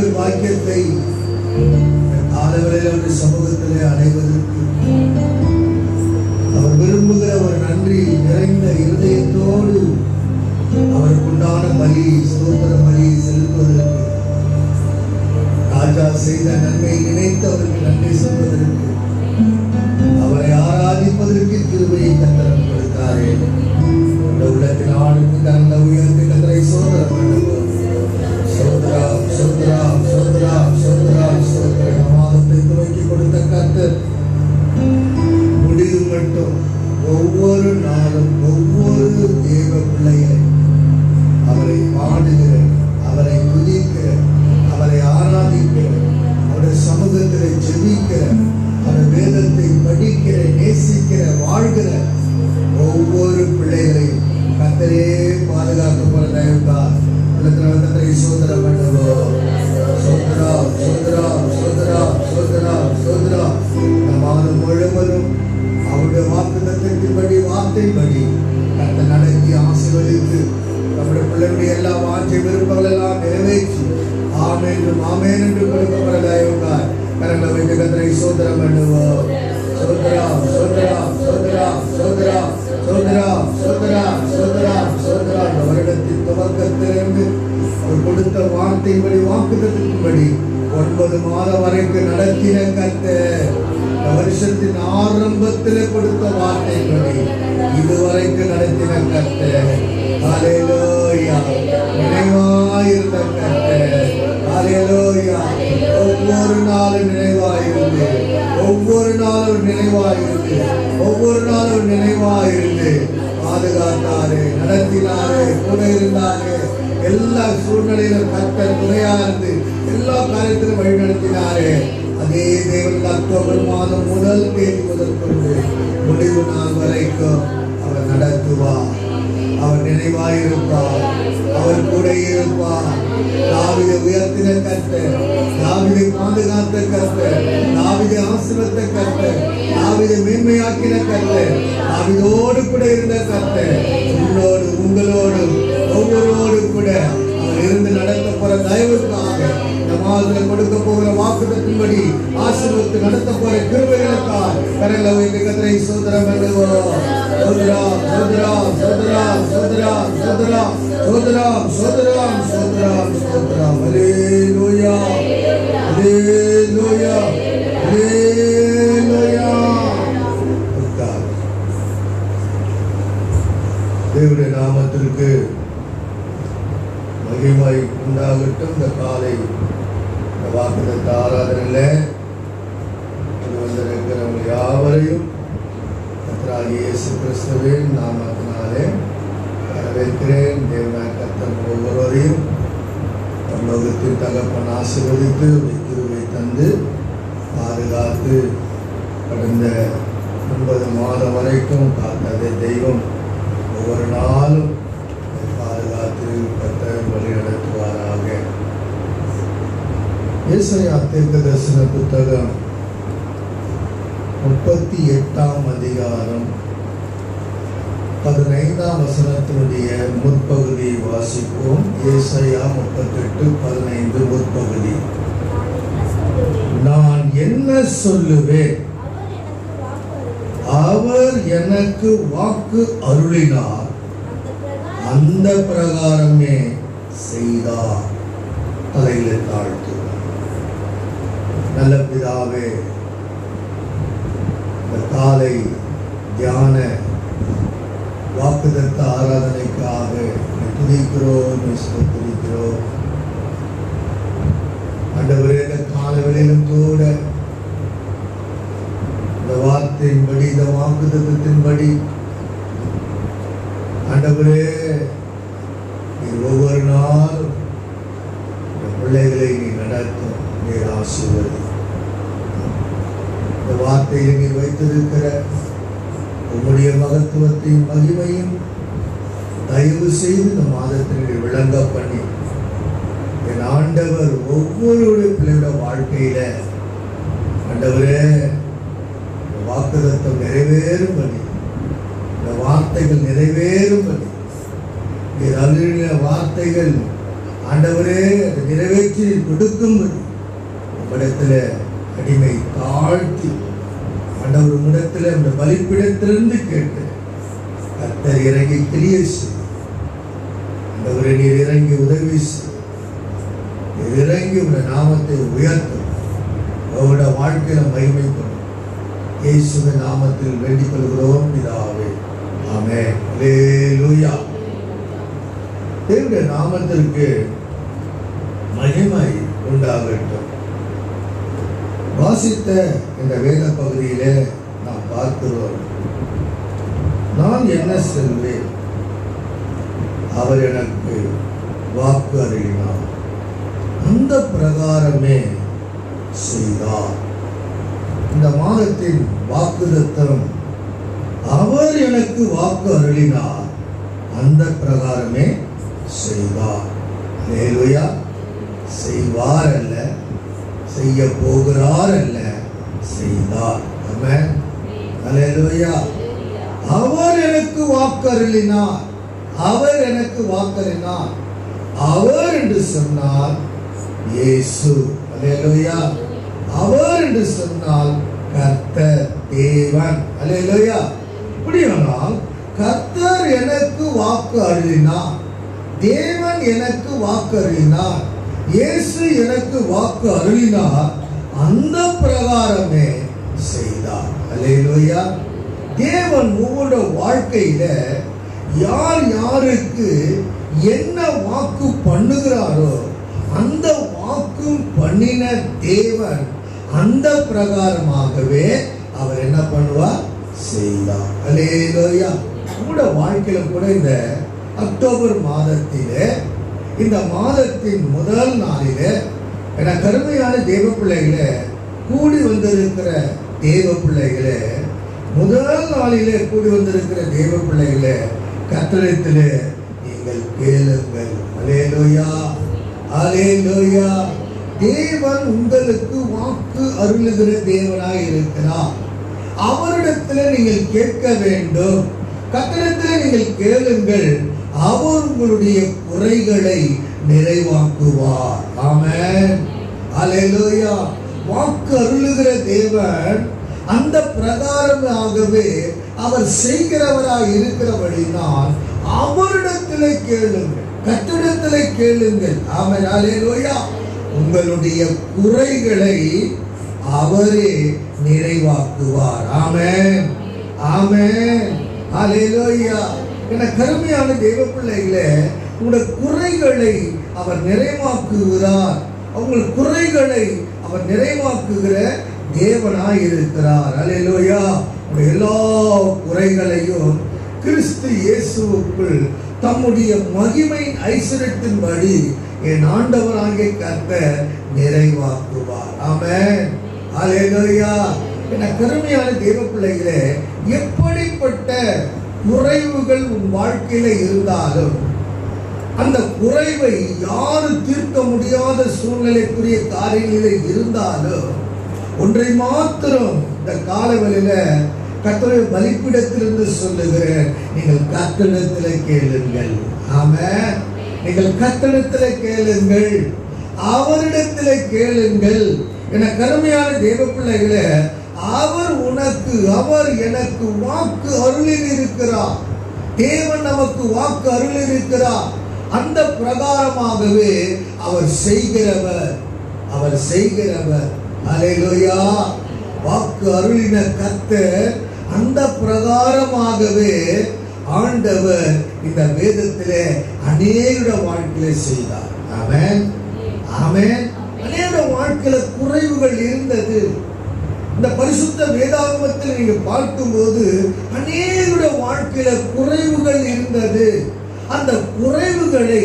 ஒரு வாக்கியத்தை காலவரையில் அவருடைய சமூகத்திலே அடைவதற்கு அவர் விரும்புகிற ஒரு நன்றி நிறைந்த இருதயத்தோடு அவருக்குண்டான பலி, ஸ்தோத்திர பலி செலுத்துவதற்கு, ராஜா செய்த நன்மை நினைத்து அவருக்கு நன்றி சொல்வதற்கு, அவரை ஆராதிப்பதற்கு கிருபையை கர்த்தர் கொடுத்தாரே. இந்த உள்ளத்தில் ஆளுக்கு தந்த உயர்ந்து கர்த்தரை சோதரம் பண்ணுவோம். சோதரா சோதரா சோதரா சோதரா சோதர மாதத்தை துவக்கி கொடுத்த கர்த்தர் முடிவு மட்டும் ஒவ்வொரு நாளும் ஒவ்வொரு தேவ பிள்ளைகளை அவரை பாடுகிற, அவரை துதிக்கிற, அவரை ஆராதிக்கிற, அவருடைய சமூகத்திலே ஜெபிக்கிற, அவர் வேதத்தை படிக்கிற, நேசிக்கிற, வாழ்கிற ஒவ்வொரு பிள்ளைகளையும் கர்த்தரே பாதுகாக்க போற தயவுக்கார் உள்ளத்தினை சோதரம் பண்ணுவோம். சோதரா சோதரா சோதரா சோதரா சோதரா இந்த மாதம் முழுவதும் அவருடைய வாக்குத்தத்தின்படி, வார்த்தைப்படி கர்த்தர் நடத்தி ஆசீர்வதித்து நம்முடைய பிள்ளைகளுடைய எல்லா வாஞ்சை விருப்பங்கள் எல்லாம் நிறைவேற்றி ஆமென் ஆமென் என்று கொடுக்கப்பட தயவுக்கார் கரங்களை வைத்து கர்த்தரை சோதரம் பண்ணுவோம். சோதரா சோதரா சோதரா சோதரா சோதரா சோதரா சோதரா சோதரா இந்த வருடத்தின் துவக்கத்திலிருந்து அவர் கொடுத்த வார்த்தைப்படி, வாக்குத்தத்தின்படி 9 மாதம் வரைக்கும் நடத்தின கர்த்தர், வருஷத்தின் ஆரம்பத்தில் கொடுத்த வார்த்தைப்படி இதுவரைக்கும் நடத்தின கர்த்தர், ஹல்லேலூயா, நினைவாயிருந்த கர்த்தர், ஹல்லேலூயா, ஒவ்வொரு நாளும் நினைவாயிருந்து, ஒவ்வொரு நாளும் நினைவாயிருந்து, ஒவ்வொரு நாளும் நினைவாயிருந்து பாதுகாத்தாரு, நடத்தினாரு, கூட இருந்தாரு. எல்லா சூழ்நிலையிலும் கர்த்தர் துணையா இருந்து எல்லா காரியத்திலும் வழி நடத்தினாரு. அதே தேவன் அக்டோபர் மாதம் 1 தேதி முதற்கொண்டு முடிவு நாள் வரைக்கும் அவர் நடத்துவார். அவர் நினைவாயிருப்பார், அவர் கூட இருப்பார். தாவீதை உயர்த்தின கர்த்தர், தாவீதை பாதுகாத்த கர்த்தர், தாவீதை ஆசீர்வதித்த கர்த்தர், தாவீதை மேன்மையாக்கின கர்த்தர், தாவீதோடு கூட இருந்த கர்த்தர் உங்களோடு, உங்களோடு, ஒவ்வொருவரோடு கூட அவர் இருந்து நடத்த போற தயவுக்காக இந்த மாதத்தில் கொடுக்க போகிற வாக்குத்தத்தின்படி ஆசீர்வதித்து நடத்த போற கிருபைகளுக்காக கரங்களை வைத்து கர்த்தரை சோதரம் பண்ணுவோம். சோதரா சோதரா சோதரா சோதரா சோதரா சோதரா சோதரா சோதரா சோதரா ஹல்லேலூயா ஹல்லேலூயா ஹல்லேலூயா. தேவனுடைய நாமத்திற்கு மகிமை உண்டாகட்டும். இந்த காலை இந்த வாக்குத்தத்த ஆராதனையில் வந்திருக்கிறவங்க யாவரையும் கர்த்தராகிய இயேசு கிறிஸ்துவின் நாமத்தினாலே வரவேற்கிறேன். தேவனாய் கர்த்தர் ஒவ்வொருவரையும் பரலோகத்தின் தகப்பன் ஆசீர்வதித்து கிருபை தந்து பாதுகாத்து கடந்த 9 மாதம் வரைக்கும் காத்ததே தெய்வம் ஒவ்வொரு நாளும் பாதுகாத்து கர்த்தர் வழி நடத்துவாராக. ஏசாயா தீர்க்கதரிசன புத்தகம் 38ஆம் அதிகாரம் 15ஆம் வசனத்தினுடைய முற்பகுதியை வாசிப்போம். ஏசாயா 38:15 முற்பகுதி. நான் என்ன சொல்லுவேன், அவர் எனக்கு வாக்கு அருளினார், அந்த பிரகாரமே செய்தார். தலையில தாழ்த்து. நல்ல பிதாவே, இந்த காலை தியான வாக்குத்தத்த ஆராதனைக்காக துதிக்கிறோம், ஸ்தோத்திரிக்கிறோம். ஆண்டவரே, இந்த காலவெளியிலும் கூட இந்த வார்த்தையின்படி, இந்த வாக்குத்தத்தின்படி ஆண்டவரே நீர் ஒவ்வொரு நாளும் பிள்ளைகளை நீ நடத்தும், நீர் ஆசீர்வதி. இந்த வார்த்தையில் நீர் வைத்திருக்கிற உம்முடைய மகத்துவத்தையும் மகிமையும் தயவு செய்து இந்த மாதத்தினுடைய விளங்க பண்ணி என் ஆண்டவர் ஒவ்வொருடைய பிள்ளையோட வாழ்க்கையில ஆண்டவரே வாக்குத்தத்தம் நிறைவேறும் பண்ணி, இந்த வார்த்தைகள் நிறைவேறும் பண்ணி, நீர் அருளின வார்த்தைகள் ஆண்டவரே அதை நிறைவேற்றி கொடுக்க கொடுக்கும்படி உம்மிடத்துல அடிமை தாழ்த்தி ஆண்டவர் உம்மிடத்துல அந்த பலிப்பிடத்திலிருந்து கேட்டு கர்த்தர் இறங்கி கிரியை செய்து ஆண்டவரே நீர் இறங்கி உதவி செய்து இறங்கி உடைய நாமத்தை உயர்த்தும் அவருடைய வாழ்க்கையில மகிமைப்படும் இயேசுவின் நாமத்தில் வேண்டிக் கொள்கிறோம் பிதாவே. ஆமென். அல்லேலூயா. தேவனுடைய நாமத்திற்கு மகிமை உண்டாகட்டும். வாசித்த இந்த வேத பகுதியிலே நாம் பார்க்கிறோம், நான் என்ன செல்வேன், அவர் எனக்கு வாக்கு அருளினார், அந்த பிரகாரமே செய்தார். இந்த மாதத்தின் வாக்குத்தத்தம், அவர் எனக்கு வாக்கு அருளினார், அந்த பிரகாரமே செய்தார். அல்லேலூயா. செய்வார் அல்ல, செய்ய போகிறார் அல்ல, செய்தார். ஆமென். அல்லேலூயா. அவர் எனக்கு வாக்கு அருளினார், அவர் எனக்கு வாக்கு அருளினார். அவர் என்று சொன்னால் இயேசு. அல்லேலூயா. அவர் என்று சொன்னால் கர்த்தர் தேவன். அல்லேலூயா. இப்படியானால் கர்த்தர் எனக்கு வாக்கு அருளினார், தேவன் எனக்கு வாக்கு அருளினார், இயேசு எனக்கு வாக்கு அருளினார், அந்த பிரகாரமே செய்தார். அல்லேலூயா. தேவன் உங்களுடைய வாழ்க்கையில யார் யாருக்கு என்ன வாக்கு பண்ணுகிறாரோ அந்த வாக்கும் பண்ணின தேவன் அந்த பிரகாரமாகவே அவர் என்ன பண்ணுவார், செய்தார். அல்லேலூயா. உங்களுடைய வாழ்க்கையில கூட இந்த அக்டோபர் மாதத்திலே, இந்த மாதத்தின் முதல் நாளிலே என கருமையான தேவ பிள்ளைகளே, கூடி வந்திருக்கிற தேவ பிள்ளைகளே, முதல் நாளிலே கூடி வந்திருக்கிற தேவ பிள்ளைகளே, கர்த்தரிடத்திலே நீங்கள் கேளுங்கள். அல்லேலூயா. அல்லேலூயா. தேவன் உங்களுக்கு வாக்கு அருளுகிற தேவனாய் இருக்கிறார். அவரிடத்திலே நீங்கள் கேட்க வேண்டும். கர்த்தரிடத்திலே நீங்கள் கேளுங்கள், அவர் உங்களுடைய குறைகளை நிறைவாக்குவார். ஆமென். அல்லேலூயா. வாக்கு அருளுகிற தேவன் அந்த பிரகாரமாகவே அவர் செய்கிறவராய் இருக்கிறபடினால் அவரிடத்திலே கேளுங்கள், கர்த்தரிடத்திலே கேளுங்கள். ஆமென். அல்லேலூயா. உங்களுடைய குறைகளை அவரே நிறைவாக்குவார். ஆமென். ஆமென். அல்லேலூயா. என கருமையான தேவ பிள்ளைகளே, உங்களுடைய குறைகளை அவர் நிறைவாக்குகிறார். உங்கள் குறைகளை அவர் நிறைவாக்குகிற தேவனாய் இருக்கிறார். அல்லேலூயா. உங்களுடைய எல்லா குறைகளையும் கிறிஸ்து இயேசுவுக்குள் தம்முடைய மகிமை ஐஸ்வரியத்தின்படி என் ஆண்டவராகிய கர்த்தர் நிறைவாக்குவார். ஆமென். அல்லேலூயா. என கருமையான தேவ பிள்ளைகளே, எப்படிப்பட்ட குறைவுகள் உன் வாழ்க்கையில இருந்தாலும் அந்த குறைவை யாரும் தீர்க்க முடியாத சூழ்நிலைக்குரிய காரியங்களில் இருந்தாலும் ஒன்றை மாத்திரம் இந்த காலவெளியில கர்த்தருடைய பலிபீடத்திலிருந்து சொல்லுகிறேன், நீங்கள் கர்த்தரிடத்தில் கேளுங்கள். ஆமென். நீங்கள் கர்த்தரிடத்தில் கேளுங்கள், அவரிடத்தில் கேளுங்கள். என கருமையான தேவ பிள்ளைகளே, அவர் எனக்கு வாக்கு அருளில் இருக்கிறார். தேவன் நமக்கு வாக்கு அருளில் இருக்கிறார். அந்த பிரகாரமாகவே அவர் செய்கிறவர். அல்லேலூயா. வாக்கு அருளின கர்த்தர் அந்த பிரகாரமாகவே ஆண்டவர் இந்த வேதத்திலே அநேக வாழ்க்கையில செய்தார். ஆமென். ஆமென். அநேக வாழ்க்கையில குறைவுகள் இருந்தது. இந்த பரிசுத்த வேதாகமத்தில் நீங்க பார்க்கும்போது அநேக வாழ்க்கையில குறைவுகள் இருந்தது. அந்த குறைவுகளை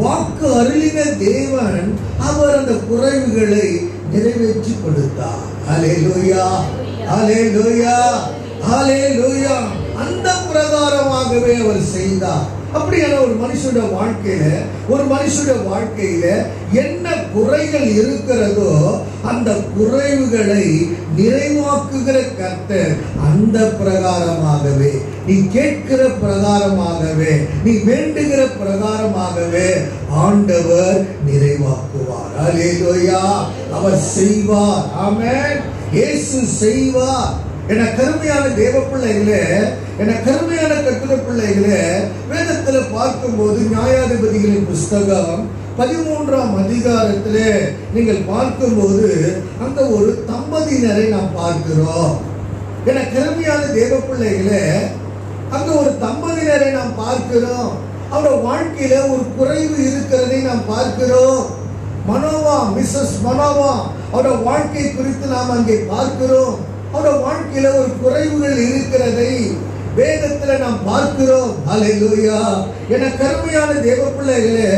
வாக்கு அருளின தேவன் அவர் அந்த குறைவுகளை நிறைவேற்றி கொடுத்தார். அல்லேலூயா. அல்லேலூயா. அல்லேலூயா. அந்த பிரகாரமாகவே அவர் செய்தார். அப்படியான ஒரு மனுஷனுடைய வாழ்க்கையில என்ன குறைகள் இருக்கிறதோ அந்த குறைவுகளை நிறைவாக்குகிற கர்த்தர் அந்த பிரகாரமாகவே, நீ கேட்கிற பிரகாரமாகவே, நீ வேண்டுகிற பிரகாரமாகவே ஆண்டவர் நிறைவாக்குவார். அல்லேலூயா. அவர் செய்வார். ஆமென். இயேசு செய்வார். என கருமையான தேவ பிள்ளைகளே, என கருமையான கர்த்தருடைய பிள்ளைகளே, வேதத்துல பார்க்கும்போது நியாயாதிபதிகளின் புஸ்தகம் 13ஆம் அதிகாரத்திலே நீங்கள் பார்க்கும்போது அங்க ஒரு தம்பதியினரை நாம் பார்க்கிறோம். என கருமையான தேவ பிள்ளைகளே, அங்க ஒரு தம்பதியினரை நாம் பார்க்கிறோம். அவருடைய வாழ்க்கையில ஒரு குறைவு இருக்கிறதை நாம் பார்க்கிறோம். மனோவா, மிஸ்ஸஸ் மனோவா, அவருடைய வாழ்க்கை குறித்து நாம் அங்கே பார்க்கிறோம். அவருடைய வாழ்க்கையில ஒரு குறைவுகள் இருக்கிறதை வேதத்துல நாம் பார்க்கிறோம். அல்லேலூயா. என கருமையான தேவ பிள்ளைகளே,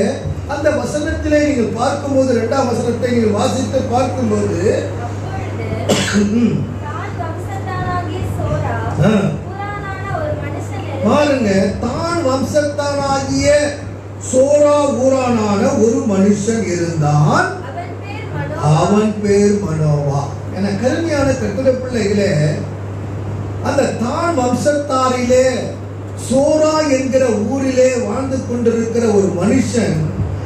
அந்த வசனத்திலே நீங்கள் பார்க்கும்போது, 2ஆம் வசனத்தை நீங்கள் வாசித்து பார்க்கும்போது பாருங்க, தான் வம்சத்தானாகிய சோரா ஊரானான ஒரு மனுஷன் இருந்தான், அவன் பேர் மனோவா. என கருமையான கர்த்தருடைய பிள்ளைகளே, அந்த தான் வம்சத்தாரிலே சோரா என்கிற ஊரிலே வாழ்ந்து கொண்டிருக்கிற ஒரு மனுஷன்,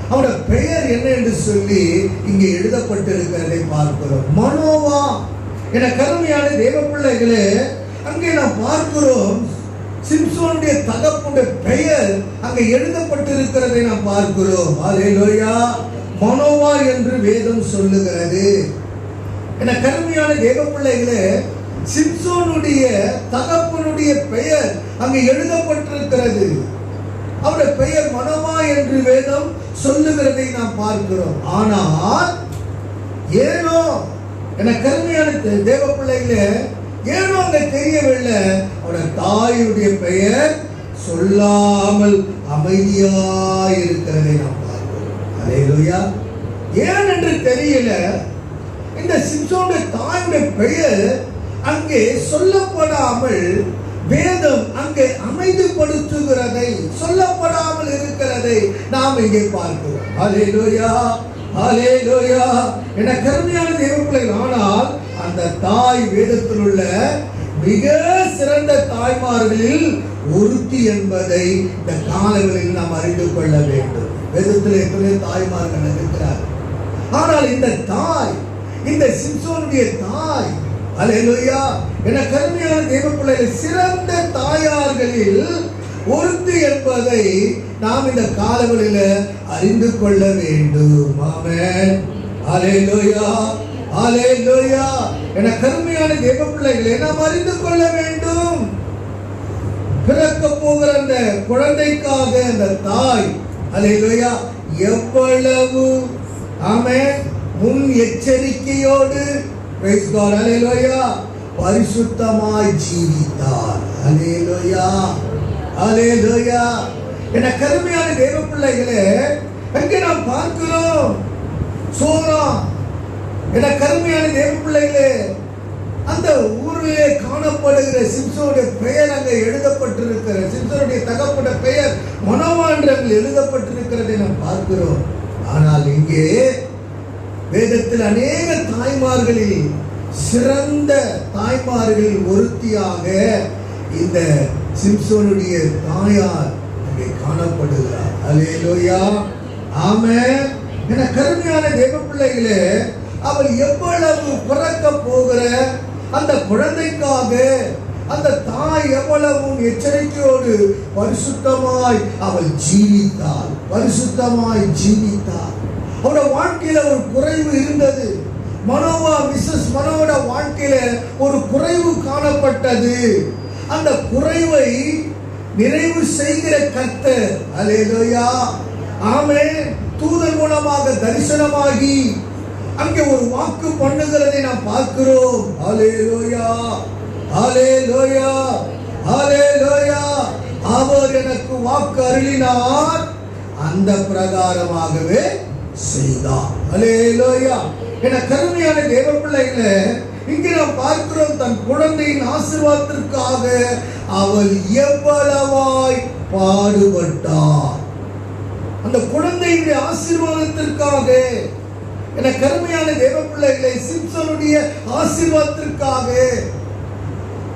அவருடைய பெயர் என்ன என்று சொல்லி இங்கே எழுதப்பட்டிருக்கிறதை பார்க்கிறோம். மனோவா. என கருமையான தேவ பிள்ளைகளே, அங்கே நாம் பார்க்கிறோம் சிம்சோனுடைய தகப்புடைய பெயர் அங்கே எழுதப்பட்டிருக்கிறதை நாம் பார்க்கிறோம். அல்லேலூயா. மனோவா என்று வேதம் சொல்லுகிறது. என கருமையான தேவ பிள்ளைகளே, சிம்சோனுடைய தகப்பனுடைய பெயர் அங்கே எழுதப்பட்டிருக்கிறது. அவருடைய பெயர் மனோவா என்று வேதம் சொல்லுகிறதை நாம் பார்க்கிறோம். ஆனால் ஏனோ, என கருமையான தேவ பிள்ளைகளே, ஏனோ அங்க தெரியவில்லை, அவருடைய தாயுடைய பெயர் சொல்லாமல் அமைதியாய் இருக்கிறதை நாம் பார்க்கிறோம். அல்லேலூயா. ஏன் என்று தெரியல. இந்த சிம்சோனுடைய தாயுடைய பெயர் அங்கே சொல்லப்படாமல் வேதம் அங்கே அமைதிப்படுத்துகிறதை, சொல்லப்படாமல் இருக்கிறதை நாம் இங்கே பார்க்கிறோம். அல்லேலூயா. அல்லேலூயா. என கருமையான தேவ பிள்ளைகள், ஆனால் அந்த தாய் வேதத்தில் உள்ள மிக சிறந்த தாய்மார்களில் ஒருத்தி என்பதை இந்த காலங்களில் நாம் அறிந்து கொள்ள வேண்டும். வேதத்தில் எத்தனையோ தாய்மார்கள் இருக்கிறார். ஆனால் இந்த தாய், இந்த சிம்சோனுடைய தாய், அல்லேலூயா, என கருமையான தேவ பிள்ளைகள், சிறந்த தாயார்களில் ஒருத்தி என்பதை நாம் இந்த காலங்களில் அறிந்து கொள்ள வேண்டும். ஆமென். அல்லேலூயா. அல்லேலூயா. என கருமையான தேவ பிள்ளைகளை நாம் அறிந்து கொள்ள வேண்டும். பிறக்க போகிற அந்த குழந்தைக்காக அந்த தாய், அல்லேலூயா, எவ்வளவு ஆமென் முன் எச்சரிக்கையோடு, பிரைஸ் காட், அல்லேலூயா, பரிசுத்தமாய் ஜீவித்தார். அல்லேலூயா. அல்லேலூயா. என கருமையான தேவ பிள்ளைகளே, அங்கே நாம் பார்க்கிறோம் சோரா. என கருமையான தேவ பிள்ளைகளே, அந்த ஊரிலே காணப்படுகிற சிம்சோனுடைய பெயர் அங்கே எழுதப்பட்டிருக்கிற, சிம்சோனுடைய தகப்பனுடைய பெயர் மனோவா என்று அங்கே எழுதப்பட்டிருக்கிறதை நாம் பார்க்கிறோம். ஆனால் இங்கே வேதத்தில் அநேக தாய்மார்களில் சிறந்த தாய்மார்களில் ஒருத்தியாக இந்த சிம்சோனுடைய தாயார் அங்கே காணப்படுகிறார். அல்லேலூயா. ஆமென். என கருமையான தேவ பிள்ளைகளே, அவள் எவ்வளவு பிறக்க போகிற அந்த குழந்தைக்காக அந்த தாய் எவ்வளவு எச்சரிக்கையோடு பரிசுத்தமாய் அவள் ஜீவித்தாள். பரிசுத்தமாய் ஜீவித்தாள். அவருடைய வாழ்க்கையில ஒரு குறைவு இருந்தது. மனோவா, மிஸ்ஸஸ் மனோவோட வாழ்க்கையில ஒரு குறைவு காணப்பட்டது. அந்த குறைவை நிறைவு செய்கிற கர்த்தர், அல்லேலூயா, ஆமென், தூதன் மூலமாக தரிசனமாகி அங்கே ஒரு வாக்கு பண்ணுகிறதை நாம் பார்க்கிறோம். அல்லேலூயா. அல்லேலூயா. அல்லேலூயா. அவர் எனக்கு வாக்கு அருளினார், அந்த பிரகாரமாகவே செய்தார். அல்லேலூயா. என கருமையான தேவ பிள்ளைகளே, இங்கே நாம் பார்க்கிறோம் தன் குழந்தையின் ஆசீர்வாதத்திற்காக அவள் எவ்வளவாய் பாடுபட்டார். அந்த குழந்தையுடைய ஆசீர்வாதத்திற்காக, என கருமையான தேவ பிள்ளைகளை, சிம்சனுடைய ஆசீர்வாதத்திற்காக,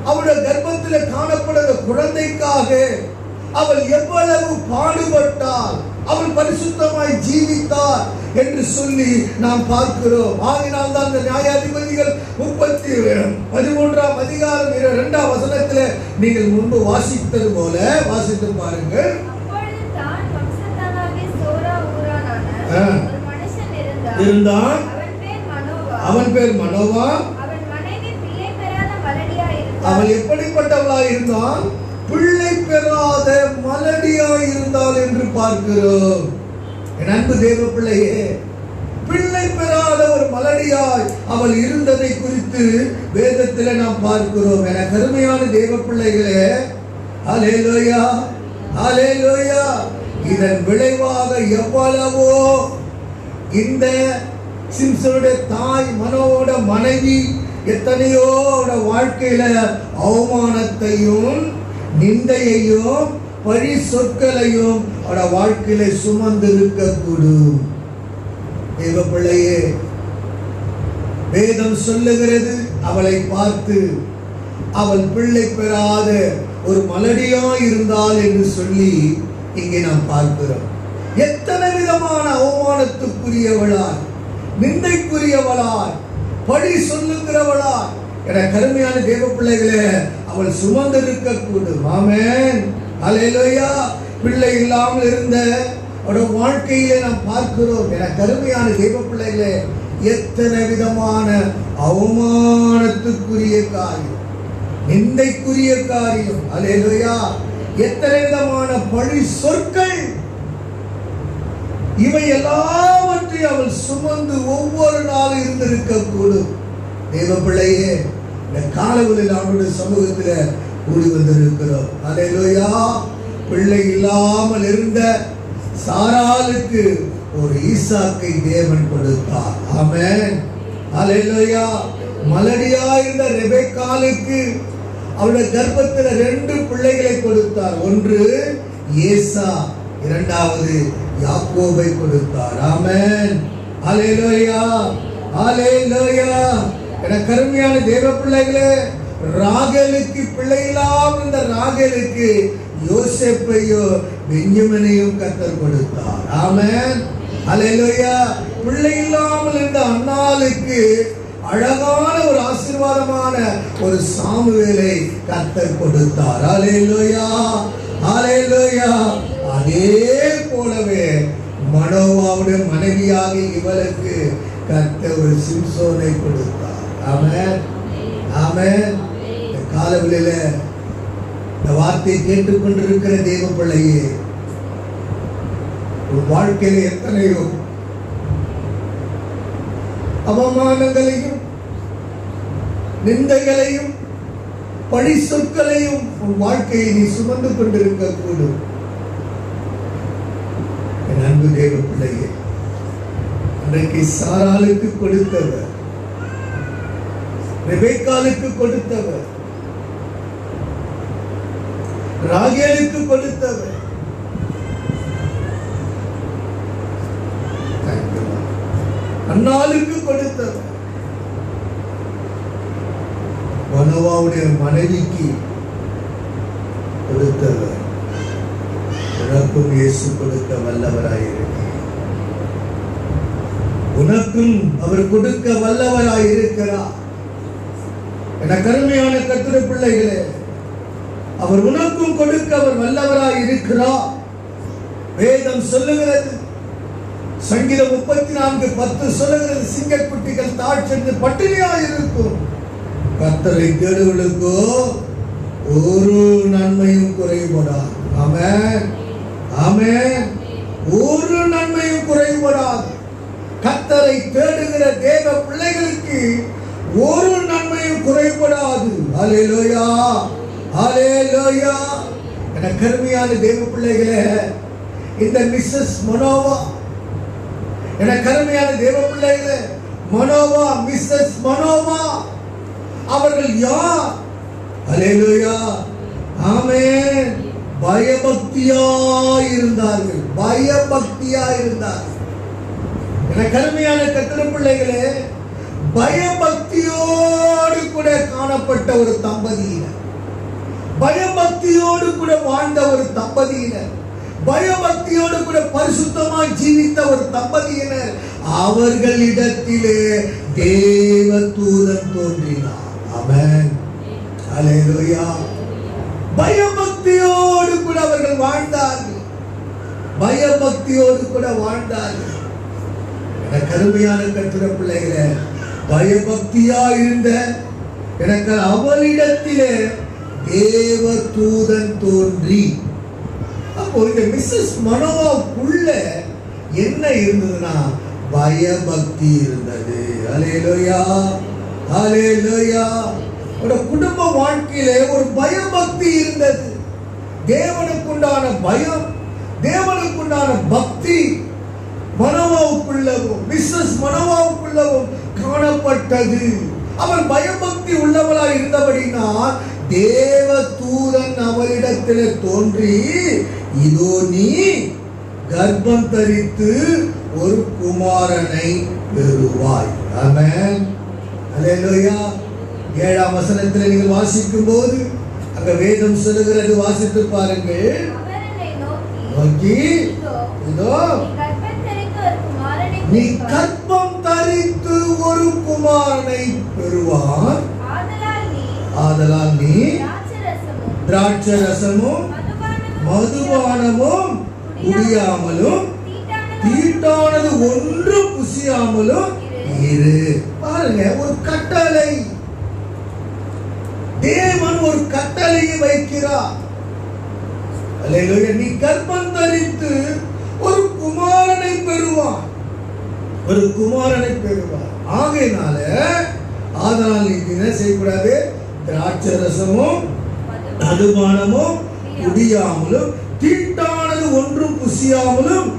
அவருடைய கர்ப்பத்தில் காணப்படுகிற குழந்தைக்காக அவள் எவ்வளவு பாடுபட்டாள், அவள் பரிசுத்தமாய் ஜீவித்தார் என்று சொல்லி நாம் பார்க்கிறோம். ஆகினால் தான் இந்த நியாயாதிபதிகள் 13ஆம் அதிகாரம் 2ஆம் வசனத்தில் நீங்கள் முன்பு வாசித்தது போல வாசித்து பாருங்கள். இருந்தான், அவன் பேர் மனோவா. அவள் எப்படிப்பட்டவளாய் இருந்தான்? பிள்ளை பெறாத மலடியாய் இருந்தாள் என்று பார்க்கிறோம். என் அன்பு தேவ பிள்ளையே, பிள்ளை பெறாத ஒரு மலடியாய் அவள் இருந்ததை குறித்து வேதத்தில் நாம் பார்க்கிறோம். என கருமையான தேவ பிள்ளைகளே, அல்லேலூயா, அல்லேலூயா. இதன் விளைவாக எவ்வளவோ இந்த சிம்சனுடைய தாய் மனோவோட மனைவி எத்தனையோ வாழ்க்கையில அவமானத்தையும் நிந்தையையும் பழி சொற்களையும் அவட வாழ்க்கையில சுமந்திருக்க கூடும். தேவ பிள்ளையே, வேதம் சொல்லுகிறது, அவளை பார்த்து அவள் பிள்ளை பெறாத ஒரு மலடியா இருந்தாள் என்று சொல்லி இங்கே நாம் பார்க்கிறோம். எத்தனை விதமான அவமானத்துக்குரியவளாய், நிந்தைக்குரியவளாய், பழி சொல்லுகிறவளாய் என கருமையான தேவ பிள்ளைகளே அவள் சுமந்திருக்க கூடும். ஆமென், அல்லேலூயா. பிள்ளை இல்லாமல் இருந்த அவருடைய வாழ்க்கையிலே நாம் பார்க்கிறோம். என கருமையான தேவ பிள்ளைகளே, எத்தனை விதமான அவமானத்துக்குரிய காரியம், நிந்தைக்குரிய காரியம், அல்லேலூயா. எத்தனை விதமான பழி சொற்கள், இவை எல்லாவற்றையும் அவள் சுமந்து ஒவ்வொரு நாளும் இருந்திருக்க கூடும். தேவ பிள்ளையே, இந்த காலவெளியில் அவனுடைய சமூகத்தில் கூடி வந்திருக்கிறோம். அல்லேலூயா. பிள்ளை இல்லாமல் இருந்த சாராளுக்கு ஒரு ஈசாக்கை தேவன் கொடுத்தார். ஆமென், அல்லேலூயா. மலடியா இருந்த ரெபெக்காளுக்கு அவருடைய கர்ப்பத்தில் 2 பிள்ளைகளை கொடுத்தார். ஒன்று ஏசா, இரண்டாவது யாக்கோபை கொடுத்தார். ஆமென், அல்லேலூயா, அல்லேலூயா. என கருமையான தேவ பிள்ளைகளே, ராகேலுக்கு பிள்ளை இல்லாமல் இருந்த ராகேலுக்கு யோசேப்பையோ பென்யமீனையும் கர்த்தர் கொடுத்தார். ஆமென், அல்லேலூயா. பிள்ளை இல்லாமல் இருந்த அன்னாளுக்கு அழகான ஒரு ஆசீர்வாதமான ஒரு சாமுவேலை கர்த்தர் கொடுத்தார். அல்லேலூயா, அல்லேலூயா. அதே போலவே மனோவாவுடைய மனைவியாக இவளுக்கு கர்த்தர் ஒரு சிம்சோனை கொடுத்தார். ஆமென், ஆமென். இந்த காலவெளியில இந்த வார்த்தையை கேட்டுக்கொண்டிருக்கிற தேவ பிள்ளையே, ஒரு வாழ்க்கையில எத்தனையோ அவமானங்களையும் நிந்தைகளையும் பழி சொற்களையும் உன் வாழ்க்கையை நீ சுமந்து கொண்டிருக்க கூடும். என் அன்பு தேவ பிள்ளையே, அன்றைக்கு சாராளுக்கு கொடுத்தவர், ரெபெக்காளுக்கு கொடுத்தவர், ராகேலுக்கு கொடுத்தவர், அன்னாளுக்கு கொடுத்தவர், மனோவாவுடைய மனைவிக்கு கொடுத்தவர், உனக்கும் இயேசு கொடுக்க வல்லவராயிருக்கிறார். உனக்கும் அவர் கொடுக்க வல்லவராயிருக்கிறார். என கருமையான கர்த்தருடைய பிள்ளைகளே, அவர் உனக்கும் கொடுக்க அவர் வல்லவராயிருக்கிறார். வேதம் சொல்லுகிறது, சங்கீதம் 34:10 சொல்லுகிறது, சிங்கக்குட்டிகள் தாழ்ச்சென்று பட்டினியாய் இருக்கும், கர்த்தரை தேடுவர்களுக்கோ ஒரு நன்மையும் குறைபடாது. ஆமென், ஆமென். ஒரு நன்மையும் குறைபடாது. கர்த்தரை தேடுகிற தேவ பிள்ளைகளுக்கு ஒரு நன்மையும் குறைபடாது. அல்லேலூயா, அல்லேலூயா. என கருமையான தேவ பிள்ளைகளே, இந்த மிஸ்ஸஸ் மனோவா, என கருமையான தேவ பிள்ளைகளே, மனோவா, மிஸ்ஸஸ் மனோவா அவர்கள் யார்? அல்லேலூயா, ஆமென். பயபக்தியாயிருந்தார்கள். பயபக்தியாயிருந்தார்கள். என கருமையான கர்த்தருடைய பிள்ளைகளே, பயபக்தியோடு கூட காணப்பட்ட ஒரு தம்பதியினர், பயபக்தியோடு கூட வாழ்ந்த ஒரு தம்பதியினர், பயபக்தியோடு கூட பரிசுத்தமாய் ஜீவித்த ஒரு தம்பதியினர், அவர்களிடத்திலே தேவதூதன் தோன்றினார். ஆமென், அல்லேலூயா. பயபக்தியோடு கூட அவர்கள் வாழ்ந்தார்கள். பயபக்தியோடு கூட வாழ்ந்தார்கள். கருமையான கர்த்தருடைய பிள்ளைகளே, பயபக்தியா இருந்த எனக்கு அவளிடத்திலே தேவதூதன் தோன்றி. அப்போ இந்த மிஸ்ஸஸ் மனோவாவுக்குள்ள என்ன இருந்ததுன்னா பயபக்தி இருந்தது. அல்லேலூயா, அல்லேலூயா. ஒரு குடும்ப வாழ்க்கையிலே ஒரு பயபக்தி இருந்தது. தேவனுக்குண்டான பயம், தேவனுக்குண்டான பக்தி மனோவாவுக்குள்ளவும் மிஸ்ஸஸ் மனோவாவுக்குள்ளவும் காணப்பட்டது. அவள் பயபக்தி உள்ளவளாய் இருந்தபடினால் தேவதூதன் அவளிடத்திலே தோன்றி, இதோ நீ கர்ப்பம் தரித்து ஒரு குமாரனை பெறுவாய். ஆமென், அல்லேலூயா. 7ஆம் வசனத்தில் நீங்கள் வாசிக்கும் போது அங்க வேதம் சொல்லுகிறது, வாசித்து பாருங்கள். நோக்கி, இதோ நீ கர்ப்பம் தரித்து ஒரு குமாரனை பெறுவாய். ஆதலால் நீ திராட்சரசமும் மதுபானமும் குடியாமலும் தீட்டானது ஒன்று புசியாமலும் இரு. பாருங்க, ஒரு கட்டளை. தேவன் ஒரு கட்டளையை வைக்கிறார். அல்லேலூயா. நீ கர்ப்பம் தரித்து ஒரு குமாரனை பெறுவாய், ஒரு குமாரனை பெறுவார். ஆகையினால ஆதலால் நீ என்ன செய்யக்கூடாது? திராட்சரசமும் மதுபானமும் குடியாமலும் தீட்டானது ஒன்றும் புசியாமலும்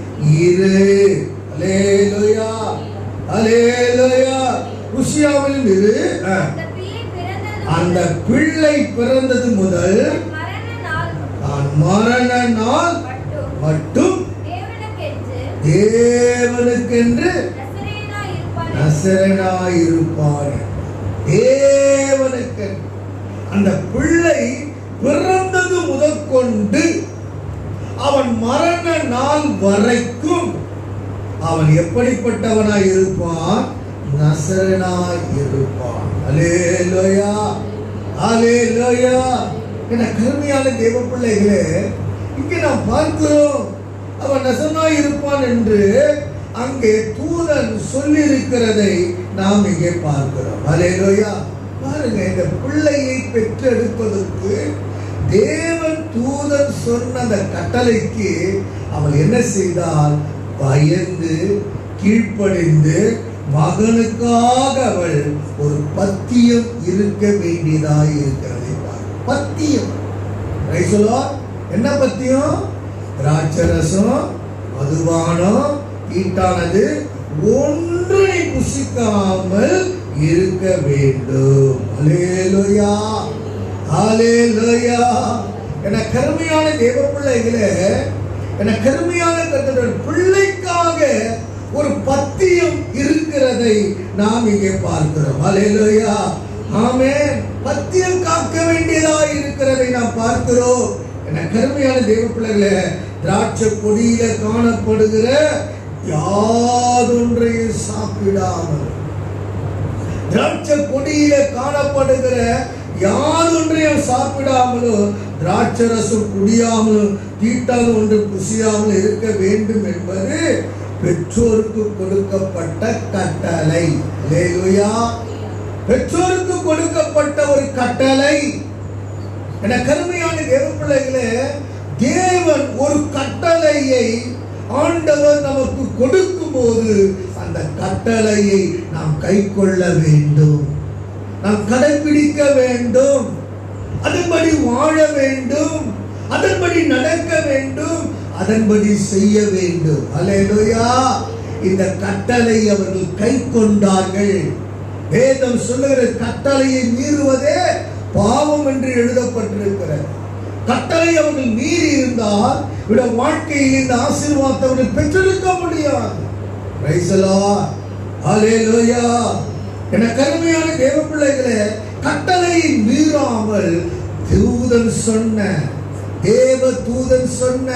இரு. அல்லேலூயா, அல்லேலூயா. புசியாமலும் இரு. அந்த பிள்ளை பிறந்தது முதல் மரண நாள் மட்டும் தேவனுக்கென்று நசரேயனாயிருப்பான். தேவனுக்கு அந்த பிள்ளை பிறந்தது முதற்கொண்டு அவன் மரண நாள் வரைக்கும் அவன் எப்படிப்பட்டவனாய் இருப்பான்? நசரேயனாய் இருப்பான். அல்லேலூயா, அல்லேலூயா. என கருமையான தேவ பிள்ளைகளே, இங்கே நாம் பார்க்கிறோம் அவன் நசரேயனாய் இருப்பான் என்று அங்கே தூதன் சொல்லி இருக்கிறதை நாம் இங்கே பார்க்கிறோம். அல்லேலூயா. பாருங்க, இந்த பிள்ளையை பெற்றெடுப்பதற்கு தேவன் தூதன் சொன்ன அந்த கட்டளைக்கு அவள் என்ன செய்தால்? பயந்து கீழ்ப்படிந்து மகனுக்காக அவள் ஒரு பத்தியம் இருக்க வேண்டியதாய் இருக்கிறதை பாருங்க. பத்தியம், என்ன பத்தியம்? திராட்சரசம் மதுபானம் தீட்டானது ஒன்றை புசிக்காமல் இருக்க வேண்டும். அல்லேலூயா, அல்லேலூயா. என கருமையான தேவ பிள்ளைகளே, என கருமையான கர்த்தருடைய பிள்ளைக்காக ஒரு பத்தியம் இருக்கிறதை நாம் இங்கே பார்க்கிறோம். அல்லேலூயா, ஆமென். பத்தியம் காக்க வேண்டியதா இருக்கிறதை நாம் பார்க்கிறோம். என கருமையான தேவ பிள்ளைகளே, திராட்சை கொடியில காணப்படுகிற யாதொன்றையும் சாப்பிடாமல், திராட்சை கொடியில காணப்படுகிற யாதொன்றையும் சாப்பிடாமலும் திராட்சரசம் குடியாமலும் தீட்டான ஒன்று புசியாமல் இருக்க வேண்டும் என்பது பெற்றோருக்கு கொடுக்கப்பட்ட கட்டளை. அல்லேலூயா. பெற்றோருக்கு கொடுக்கப்பட்ட ஒரு கட்டளை. என கருமையான தேவ பிள்ளைகளே, தேவன் ஒரு கட்டளையை ஆண்டவர் நமக்கு கொடுக்கும் போது அந்த கட்டளையை நாம் கைக்கொள்ள வேண்டும், நாம் கடைபிடிக்க வேண்டும், அதன்படி வாழ வேண்டும், அதன்படி நடக்க வேண்டும், அதன்படி செய்ய வேண்டும். அல்லேலூயா. இந்த கட்டளை அவர்கள் கை கொண்டார்கள். வேதம் சொல்லுகிற கட்டளையை மீறுவதே பாவம் என்று எழுதப்பட்டிருக்கிறது. கட்டளை அவர்கள் மீறி இருந்தால் வாழ்க்கையில் இந்த ஆசீர்வாதத்தை அவர்கள் பெற்றெடுக்க முடியாது. Praise the Lord. ஹல்லேலூயா. என கருமையான தேவ பிள்ளைகளே, கட்டளையை மீறாமல் தூதன் சொன்ன தேவ தூதன் சொன்ன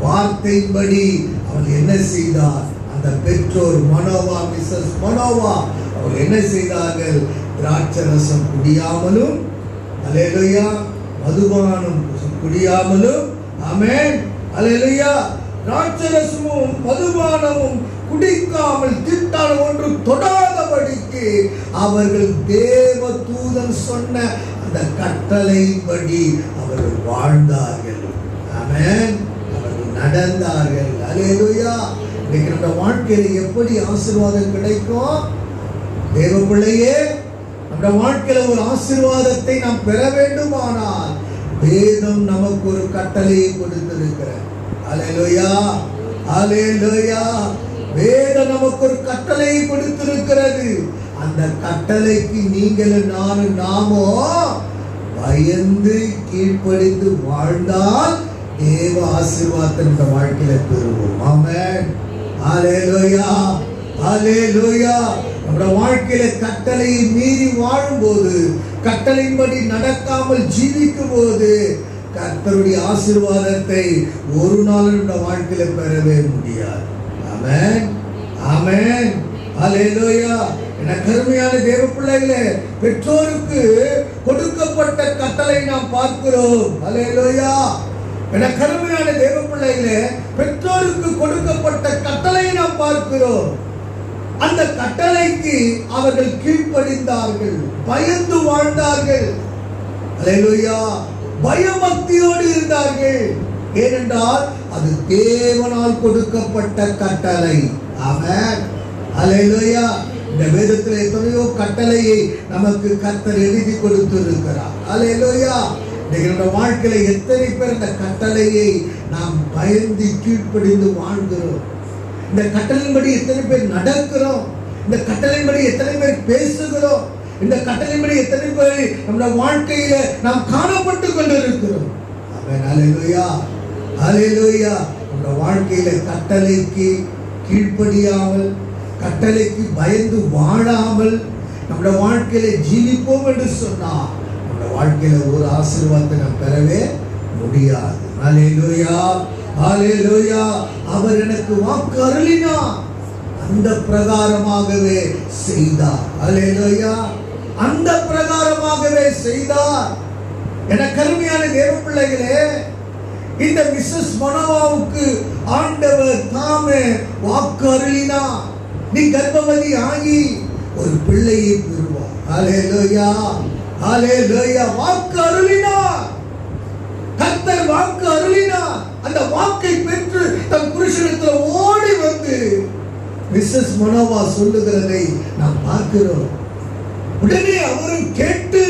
வார்த்தையின்படி அவள் என்ன செய்தார்? அந்த பெற்றோர் மனோவா, மிஸ்ஸஸ் மனோவா அவர்கள் என்ன செய்தார்கள்? திராட்சரசம் குடியாமலும், அல்லேலூயா, மதுபானம் குடியாமலும், ஆமென், அல்லேலூயா, திராட்சரசமும் மதுபானமும் குடிக்காமல் தீட்டான ஒன்று தொடாதபடிக்கு அவர்கள் தேவ தூதன் சொன்ன அந்த கட்டளைப்படி அவர்கள் வாழ்ந்தார்கள். ஆமென். அவர்கள் நடந்தார்கள். அல்லேலூயா. இன்னைக்கு நம்ம வாழ்க்கையில எப்படி ஆசீர்வாதம் கிடைக்கும்? தேவ பிள்ளையே, நம்ம வாழ்க்கையில ஒரு ஆசீர்வாதத்தை நாம் பெற வேண்டுமானால் வேதம் நமக்கு ஒரு கட்டளையை கொடுத்திருக்கிறது. அல்லேலூயா, அல்லேலூயா. வேதம் நமக்கு ஒரு கட்டளையை கொடுத்திருக்கிறது. அந்த கட்டளைக்கு நீங்களும் நாமோ பயந்து கீழ்ப்படிந்து வாழ்ந்தால் தேவ ஆசீர்வாதத்தை நம்ம வாழ்க்கையில பெறுவோம். ஆமென். அல்லேலூயா, அல்லேலூயா. நம்ம வாழ்க்கையில கட்டளையை மீறி வாழும்போது, கட்டளையின்படி நடக்காமல் ஜீவிக்கும் போது கர்த்தருடைய ஆசீர்வாதத்தை ஒரு நாள் நம்ம வாழ்க்கையில பெறவே முடியாது. ஆமென், ஆமென், அல்லேலூயா. என கருமையான தேவ பிள்ளைகளே, பெற்றோருக்கு கொடுக்கப்பட்ட கட்டளை நாம் பார்க்கிறோம். அல்லேலூயா. என கருமையான தேவ பிள்ளைகளே, பெற்றோருக்கு கொடுக்கப்பட்ட கட்டளை நாம் பார்க்கிறோம். அந்த கட்டளைக்கு அவர்கள் கீழ்ப்படிந்தார்கள், பயந்து வாழ்ந்தார்கள். அல்லேலூயா. பயபக்தியோடு இருந்தார்கள். ஏனென்றால் அது தேவனால் கொடுக்கப்பட்ட கட்டளை. ஆமென், அல்லேலூயா. இந்த வேதத்தில் எத்தனையோ கட்டளையை நமக்கு கர்த்தர் எழுதி கொடுத்திருக்கிறார். அல்லேலூயா. இந்த வாழ்க்கையில எத்தனை பேர் இந்த கட்டளையை நாம் பயந்து கீழ்ப்படிந்து வாழ்கிறோம்? இந்த கட்டளையின்படி எத்தனை பேர் நடக்கிறோம்? இந்த கட்டளையின்படி எத்தனை பேர் பேசுகிறோம்? இந்த கட்டளையின்படி எத்தனை பேர் நம்முடைய வாழ்க்கையில நாம் காணப்பட்டு கொண்டிருக்கிறோம்? ஆமென், அல்லேலூயா, அல்லேலூயா. நம்முடைய வாழ்க்கையில கட்டளைக்கு கீழ்ப்படியாமல், கட்டளைக்கு பயந்து வாழாமல் நம்முடைய வாழ்க்கையில ஜீவிப்போம் என்று சொன்னால் நம்முடைய வாழ்க்கையில ஒரு ஆசீர்வாதத்தை நாம் பெறவே முடியாது. அல்லேலூயா, அல்லேலூயா. அவர் எனக்கு வாக்கு அருளினார், அந்த பிரகாரமாகவே செய்தார். அல்லேலூயா. அந்த பிரகாரமாகவே செய்தார். என கருமையான தேவ பிள்ளைகளே, இந்த மிஸ்ஸஸ் மனோவாவுக்கு ஆண்டவர் தாமே வாக்கு அருளினார். நீ கர்ப்பவதி ஆகி ஒரு பிள்ளையை பெறுவார். அல்லேலூயா, அல்லேலூயா. வாக்கு அருளினார். கர்த்தர் வாக்கு அருளினார். அந்த வாக்கை பெற்று தன் புருஷனிடத்தில் ஓடி வந்து மிஸ்ஸஸ் மனோவா சொல்லுகிறதை நாம் பார்க்கிறோம். உடனே அவரும் கேட்டு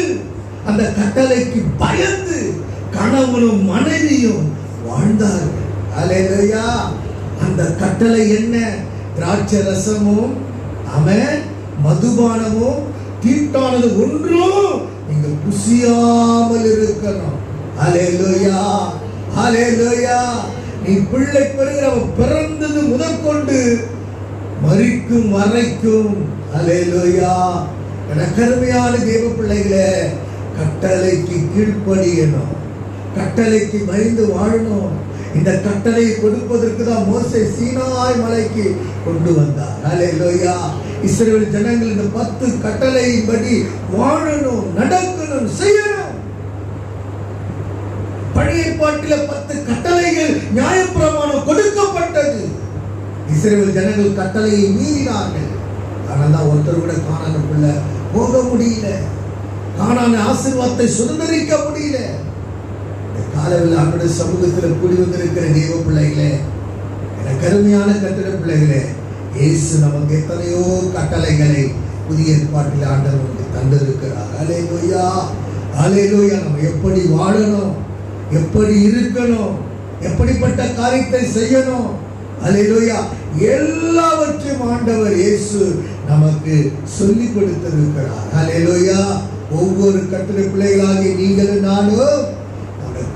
அந்த கட்டளைக்கு பயந்து கணவனும் மனைவியும் வாழ்ந்தார்கள். அல்லேலூயா. அந்த கட்டளை என்ன? திராட்சை ரசமும், ஆமென், மதுபானமும் தீட்டானது ஒன்றும் நீங்க புசியாமல் இருக்கணும். அல்லேலூயா, அல்லேலூயா. நீ பிள்ளை பெறுகிற பிறந்தது முதற்கொண்டு மரிக்கும் வரைக்கும், அல்லேலூயா. என கருமையான தேவ பிள்ளைகளே, கட்டளைக்கு கீழ்ப்படியணும், கட்டளைக்கு பயந்து வாழணும். இந்த கட்டளையை கொடுப்பதற்கு தான் மோசே சீனாய் மலைக்கு கொண்டு வந்தார். அல்லேலூயா. இஸ்ரவேல் ஜனங்கள் இந்த 10 கட்டளையின்படி வாழணும், நடக்கணும், செய்யணும். பழைய ஏற்பாட்டில் 10 கட்டளைகள் நியாயப்பிரமாணம் கொடுக்கப்பட்டது. இஸ்ரவேல் ஜனங்கள் கட்டளையை மீறினார்கள். ஆனால் தான் ஒருத்தர் கூட கானானுக்குள்ள போக முடியல, கானான் ஆசீர்வாதத்தை சுதந்திரிக்க முடியல. காலையில் ஆண்டுடைய சமூகத்தில் கூடி வந்திருக்கிற தேவ பிள்ளைகளே, என கருமையான கட்டிட பிள்ளைகளே, இயேசு நமக்கு எத்தனையோ கட்டளைகளை புதிய ஏற்பாட்டில் ஆண்டவர் நமக்கு தந்திருக்கிறார். அல்லேலூயா, அல்லேலூயா. நம்ம எப்படி வாழணும், எப்படி இருக்கணும், எப்படிப்பட்ட காரியத்தை செய்யணும், அல்லேலூயா, எல்லாவற்றையும் ஆண்டவர் இயேசு நமக்கு சொல்லிக் கொடுத்திருக்கிறார். அல்லேலூயா. ஒவ்வொரு கட்டிட பிள்ளைகளாகிய நீங்களும் நானும்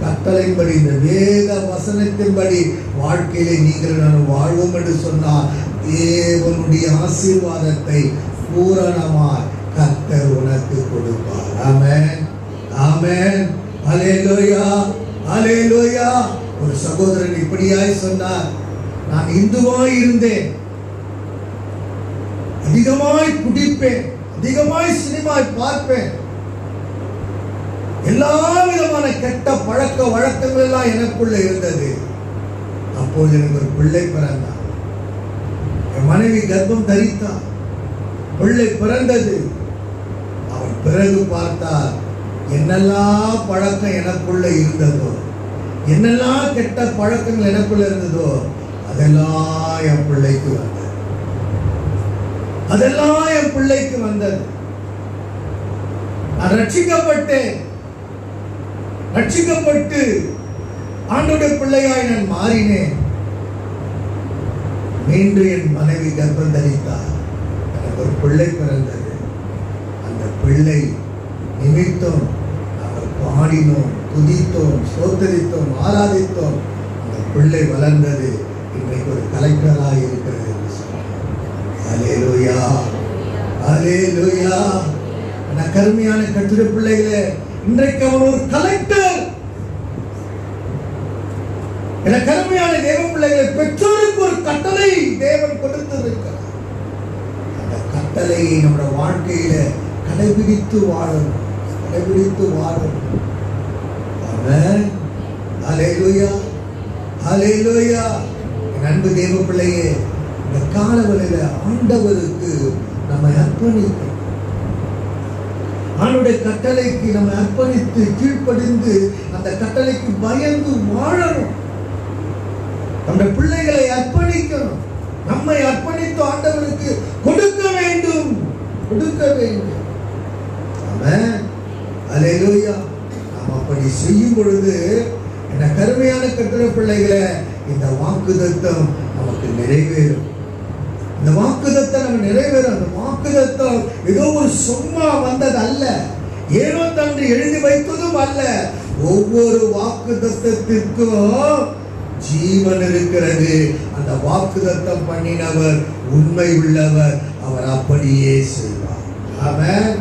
கட்டளையின்படி, இந்த வேத வசனத்தின்படி வாழ்க்கையிலே நீங்கள் நான் வாழ்வோம் என்று சொன்னால் தேவனுடைய ஆசீர்வாதத்தை பூரணமாய் கர்த்தர் உனக்கு கொடுப்பார். ஆமென், ஆமென், அல்லேலூயா, அல்லேலூயா. ஒரு சகோதரன் இப்படியாய் சொன்னார், நான் இந்துவாய் இருந்தேன், அதிகமாய் குடிப்பேன், அதிகமாய் சினிமாய் பார்ப்பேன், எல்லா விதமான கெட்ட பழக்க வழக்கங்கள் எல்லாம் எனக்குள்ள இருந்தது. அப்போது எனக்கு ஒரு பிள்ளை பிறந்தார். என் மனைவி கர்ப்பம் தரித்தார், பிள்ளை பிறந்தது. அவன் பிறகு பார்த்தார், என்னெல்லாம் பழக்கம் எனக்குள்ள இருந்ததோ, என்னெல்லாம் கெட்ட பழக்கங்கள் எனக்குள்ள இருந்ததோ, அதெல்லாம் என் பிள்ளைக்கு வந்தது. அதெல்லாம் என் பிள்ளைக்கு வந்தது. நான் ரட்சிக்கப்பட்டேன். ரட்சிக்கப்பட்டு ஆண்டவருடைய பிள்ளையாய் நான் மாறினேன். மீண்டும் என் மனைவி கர்ப்பம் தரித்தார். எனக்கு ஒரு பிள்ளை பிறந்தது. அந்த பிள்ளை நிமித்தம் நாங்கள் பாடினோம், துதித்தோம், ஸ்தோத்தரித்தோம், ஆராதித்தோம். அந்த பிள்ளை வளர்ந்தது. இன்றைக்கு ஒரு கலெக்டராக இருக்கிறது என்று சொன்னார். அல்லேலூயா, அல்லேலூயா. கருமையான கட்டுரை பிள்ளைகளே, இன்றைக்கு அவன் ஒரு கலெக்டர். என கருமையான தேவ பிள்ளைகளை, பெற்றோருக்கு ஒரு கட்டளை தேவன் கொடுத்திருக்கிறார். அந்த கட்டளையை நம்முடைய வாழ்க்கையில கடைபிடித்து வாழணும், கடைபிடித்து வாழணும். ஆமென், அல்லேலூயா, அல்லேலூயா. என் அன்பு தேவ பிள்ளையே, இந்த காலவெளியில ஆண்டவருக்கு நம்ம அர்ப்பணிக்கணும். ஆண்டவருடைய கட்டளைக்கு நம்ம அர்ப்பணித்து கீழ்ப்படிந்து அந்த கட்டளைக்கு பயந்து வாழணும். நம்முடைய பிள்ளைகளை அர்ப்பணிக்கணும். நம்மை அர்ப்பணித்து ஆண்டவருக்கு கொடுக்க வேண்டும், கொடுக்க வேண்டும். ஆமென், அல்லேலூயா. நாம் அப்படி செய்யும் பொழுது என்ன கருமையான கட்டுரை பிள்ளைகளை, இந்த வாக்குத்தத்தம் நமக்கு நிறைவேறும். இந்த வாக்குத்தத்தம் நம்ம நிறைவேறும். அந்த வாக்குத்தத்தம் ஏதோ ஒரு சும்மா வந்தது அல்ல, ஏனோ தன்று எழுதி வைத்ததும் அல்ல. ஒவ்வொரு வாக்குத்தத்தத்திற்கும் ஜீவன் இருக்கிறது. அந்த வாக்குத்தத்தம் பண்ணினவர் உண்மை உள்ளவர். அவர் அப்படியே செய்வார். ஆமென்,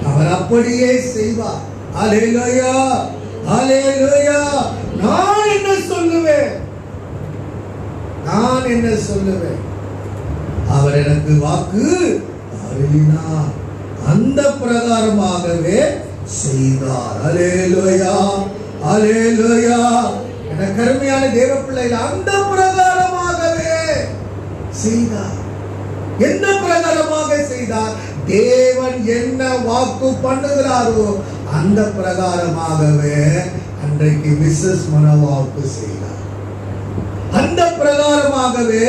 அவர் அப்படியே செய்வார். அல்லேலூயா, அல்லேலூயா. நான் என்ன சொல்லுவேன், நான் என்ன சொல்லுவேன்? அவர் எனக்கு வாக்கு அருளினார், அந்த பிரகாரமாகவே செய்தார். அல்லேலூயா, அல்லேலூயா. என கருமையான தேவ பிள்ளைகள், அந்த பிரகாரமாகவே செய்தார். என்ன பிரகாரமாக செய்தார்? தேவன் என்ன வாக்கு பண்ணுகிறாரோ அந்த பிரகாரமாகவே அன்றைக்கு மிஸ்ஸஸ் மனோவாவுக்கு செய்தார். அந்த பிரகாரமாகவே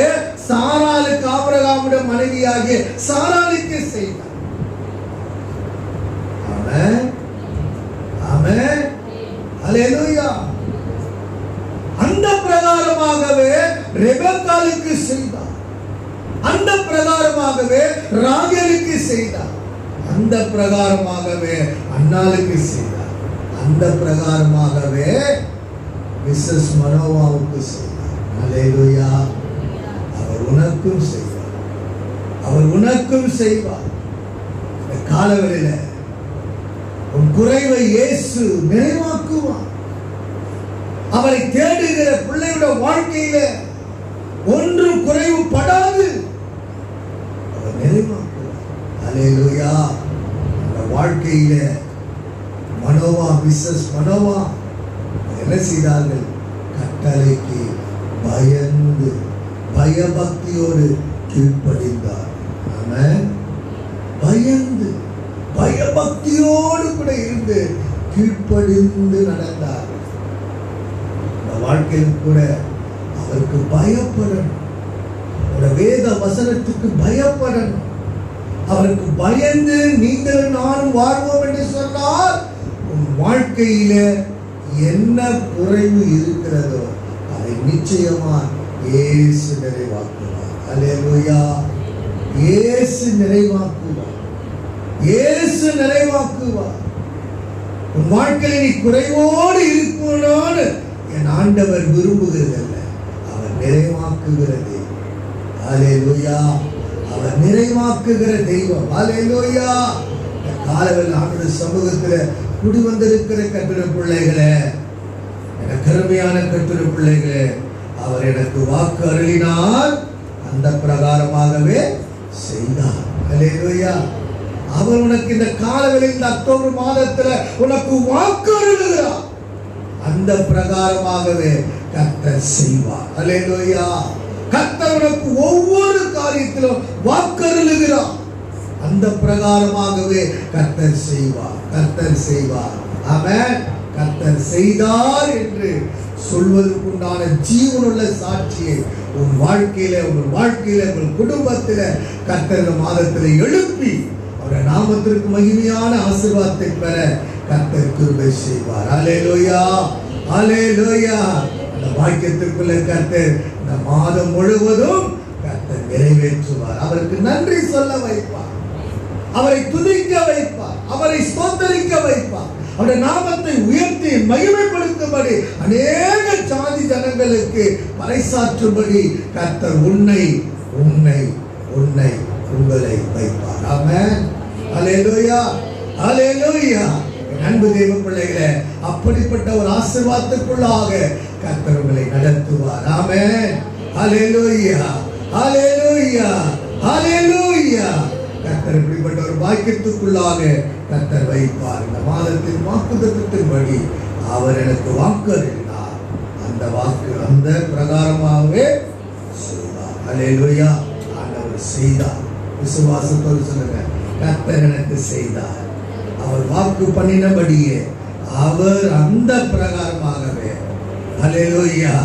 சாராளுக்கு, ஆபிரகாமுடைய மனைவியாகிய சாராளுக்கு செய்தார். ஆமென், ஆமென், அல்லேலூயா. அந்த பிரகாரமாகவே ரெபெக்காளுக்கு செய்தார். அந்த பிரகாரமாகவே ராகேலுக்கு செய்தார். அந்த பிரகாரமாகவே அன்னாளுக்கு செய்தார். அந்த பிரகாரமாகவே மிஸ்ஸஸ் மனோவாவுக்கு செய்தார். அல்லேலூயா. அவர் உனக்கும் செய்வார், அவர் உனக்கும் செய்வார். இந்த காலவெளியில உன் குறைவை இயேசு நிறைவாக்குவார். அவரை தேடுகிற பிள்ளையோட வாழ்க்கையில ஒன்றும் குறைவு படாது, அவர் நிறைவாக்குவார். அல்லேலூயா. அந்த வாழ்க்கையில மனோவா, மிஸ்ஸஸ் மனோவா என்ன செய்தார்கள்? கட்டளைக்கு பயந்து பயபக்தியோடு கீழ்ப்படிந்தார். ஆமென், பயந்து பயபக்தியோடு கூட இருந்து கீழ்ப்படிந்து நடந்தார். இந்த வாழ்க்கையில் கூட அவருக்கு பயப்படணும், வேத வசனத்துக்கு பயப்படணும். அவருக்கு பயந்து நீங்கள் நானும் வாழ்வோம் என்று சொன்னால் உன் வாழ்க்கையில என்ன குறைவு இருக்கிறதோ அதை நிச்சயமா இயேசு நிறைவாக்குவார். அல்லேலூயா. இயேசு நிறைவாக்குவார், இயேசு நிறைவாக்குவார். உன் வாழ்க்கையில நீ குறைவோடு இருக்கணும்னு என் ஆண்டவர் விரும்புகிறதல்ல, அவர் நிறைவாக்குகிற தெய்வம். ஹல்லேலூயா. அவர் நிறைவாக்குகிற தெய்வம். ஹல்லேலூயா. காலவெல் ஆண்டவர் சமூகத்துல குடி வந்திருக்கிற கர்த்தருடைய பிள்ளைகளே, எனக்கு அருமையான கர்த்தருடைய பிள்ளைகளே, அவர் எனக்கு வாக்கு அருளினார், அந்த பிரகாரமாகவே செய்தார். ஹல்லேலூயா. அவர் உனக்கு இந்த காலவெளியில் இந்த அக்டோபர் மாதத்துல உனக்கு வாக்கு அருளுகிறார், அந்த பிரகாரமாகவே கர்த்தர் செய்வார். ஹல்லேலூயா. கர்த்தர் உனக்கு ஒவ்வொரு காரியத்திலும் வாக்கு அருளுகிறார், அந்த பிரகாரமாகவே கர்த்தர் செய்வார். கர்த்தர் செய்வார். ஆமென். கர்த்தர் செய்தார் என்று சொல்வதற்குண்டான ஜீவனுள்ள சாட்சியை உன் வாழ்க்கையில, உன் குடும்பத்தில கர்த்தர் மாதத்தில் எழுப்பி அவருடைய நாமத்திற்கு மகிமையான ஆசீர்வாதத்தை பெற கர்த்தர் கிருபை செய்வார். ஹல்லேலூயா. ஹல்லேலூயா. அந்த வாக்கியத்திற்குள்ள கர்த்தர் இந்த மாதம் முழுவதும் கர்த்தர் நிறைவேற்றுவார். அவருக்கு நன்றி சொல்ல வைப்பார், அவரை துதிக்க வைப்பார், அவரை ஸ்தோத்தரிக்க வைப்பார், அவருடைய நாமத்தை உயர்த்தி மகிமைப்படுத்தும்படி அநேக ஜாதி ஜனங்களுக்கு பறைசாற்றும்படி கர்த்தர் உன்னை உங்களை வைப்பார். ஆமென். ஹல்லேலூயா. ஹல்லேலூயா. அன்பு தேவ பிள்ளைகளே, அப்படிப்பட்ட ஒரு ஆசீர்வாதத்துக்குள்ளாக கர்த்தர் உங்களை நடத்துவார். ஆமென். ஹல்லேலூயா. ஹல்லேலூயா. ஹல்லேலூயா. கர்த்தர் இப்படிப்பட்ட ஒரு பாக்கியத்துக்குள்ளாக கர்த்தர் வைப்பார். இந்த மாதத்தின் வாக்குத்தத்தத்தின்படி அவர் எனக்கு வாக்கு அருளினார், அந்த வாக்கு அந்த பிரகாரமாகவே செய்தார். ஹல்லேலூயா. ஆண்டவர் செய்தார். விசுவாசத்தோடு சொல்லுங்க, கர்த்தர் எனக்கு செய்தார். அவர் வாக்கு பண்ணினபடியே அவர் அந்த பிரகாரமாகவே. ஹல்லேலூயா.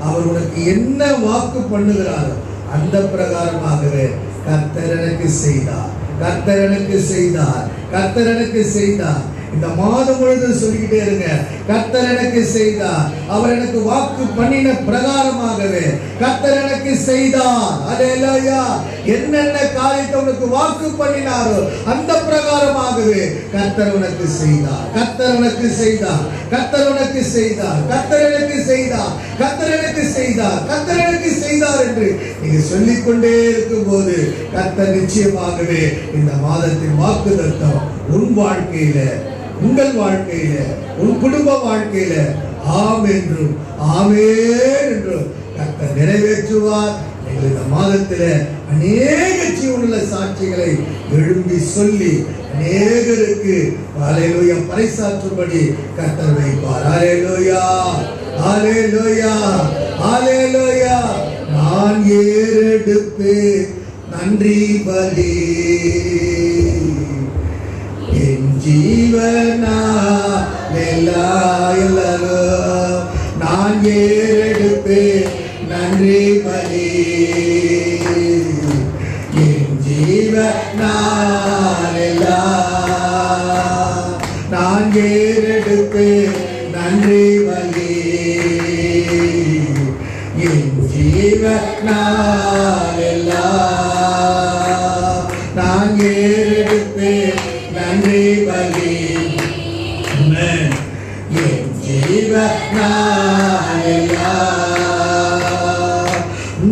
அவர் உனக்கு என்ன வாக்கு பண்ணுகிறாரோ அந்த பிரகாரமாகவே கர்த்தர் எனக்கு செய்தார், கர்த்தர் எனக்கு செய்தார், கர்த்தர் எனக்கு செய்தார். இந்த மாதம் முழுவதும் சொல்லிக்கிட்டே இருங்க, கர்த்தர் எனக்கு செய்தார், அவர் எனக்கு வாக்கு பண்ணின பிரகாரமாகவே கர்த்தர் எனக்கு செய்தார். ஹல்லேலூயா. என்னென்ன காரியத்தை உனக்கு வாக்கு பண்ணினாரோ அந்த பிரகாரமாகவே கர்த்தர் உனக்கு செய்தார், கர்த்தர் உனக்கு செய்தார், கர்த்தர் உனக்கு செய்தார், கர்த்தர் எனக்கு செய்தார், கர்த்தர் எனக்கு செய்தார், கர்த்தர் எனக்கு செய்தார் என்று நீங்க சொல்லிக்கொண்டே இருக்கும் போது கர்த்தர் நிச்சயமாகவே இந்த மாதத்தின் வாக்குத்தத்தம் உன் வாழ்க்கையில, உங்கள் வாழ்க்கையில, உன் குடும்ப வாழ்க்கையில ஆம் என்றும் ஆமென் என்றும் கர்த்தர் நிறைவேற்றுவார். நீங்கள் இந்த மாதத்தில அநேக ஜீவனுள்ள சாட்சிகளை எழும்பி சொல்லி அநேகருக்கு ஹல்லேலூயா பறைசாற்றும்படி கர்த்தர் வைப்பார். ஹல்லேலூயா. ஹல்லேலூயா. ஹல்லேலூயா. நான் ஏறெடுப்பேன் நன்றி பலி, என் ஜீவனா எல்லாரும் நான் ஏறெடுப்பேன் நன்றி பலி, என் ஜீவனா நான் ஏறெடுப்பேன் நன்றி பலி, என் ஜீவனா நான் ஏறெடுப்பேன் நன்றி பலி. என் ஜீவனா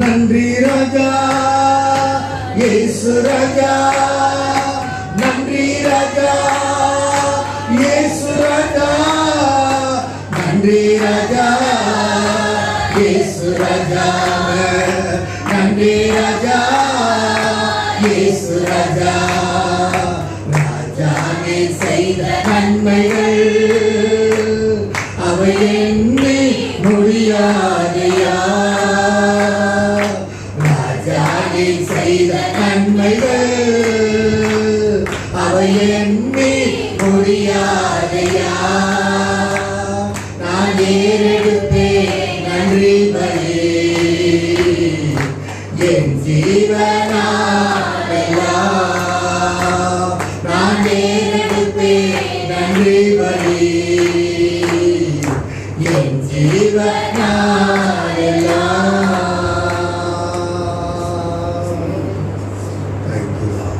நன்றி ராஜா இயேசு ராஜா, நன்றி ராஜா இயேசு ராஜா, நன்றி ராஜா இயேசு ராஜா, நன்றி ராஜா இயேசு ராஜா. ராஜா நீ செய்த நன்மைகள் அவை எண்ணி முடியாதையா, ராஜா நீ செய்த நன்மைகள் அவை எண்ணி முடியாதையா. நான் ஏறெடுப்பேன் நன்றி பலி, என் ஜீவனாலெல்லாம் நான் ஏறெடுப்பேன் நன்றி பலி, என் ஜீவனாலெல்லாம். Thank you, Lord.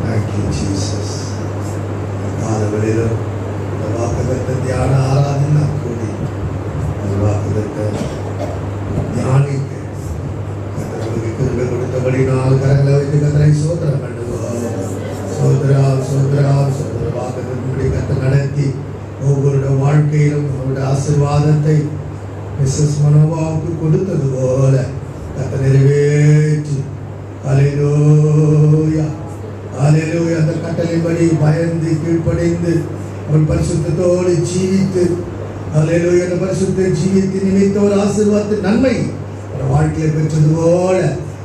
Thank you, Jesus. காலவெளியிலும் சோதரா சோதரா சோதரவாக கத்தை நடத்தி ஒவ்வொருடைய வாழ்க்கையிலும் அவருடைய ஆசீர்வாதத்தை மிஸ்ஸஸ் மனோபாவுக்கு கொடுத்தது போல கத்தை நிறைவேற்றி ஹல்லேலூயா ஹல்லேலூயா. அந்த கட்டளைப்படி பயந்து கீழ்ப்படைந்து அவன் பரிசுத்தத்தோடு ஜீவித்து ஹல்லேலூயா அந்த பரிசுத்த ஜீவித்து நிமித்த ஒரு ஆசீர்வாதத்து நன்மை வாழ்க்கையை பெற்றது போல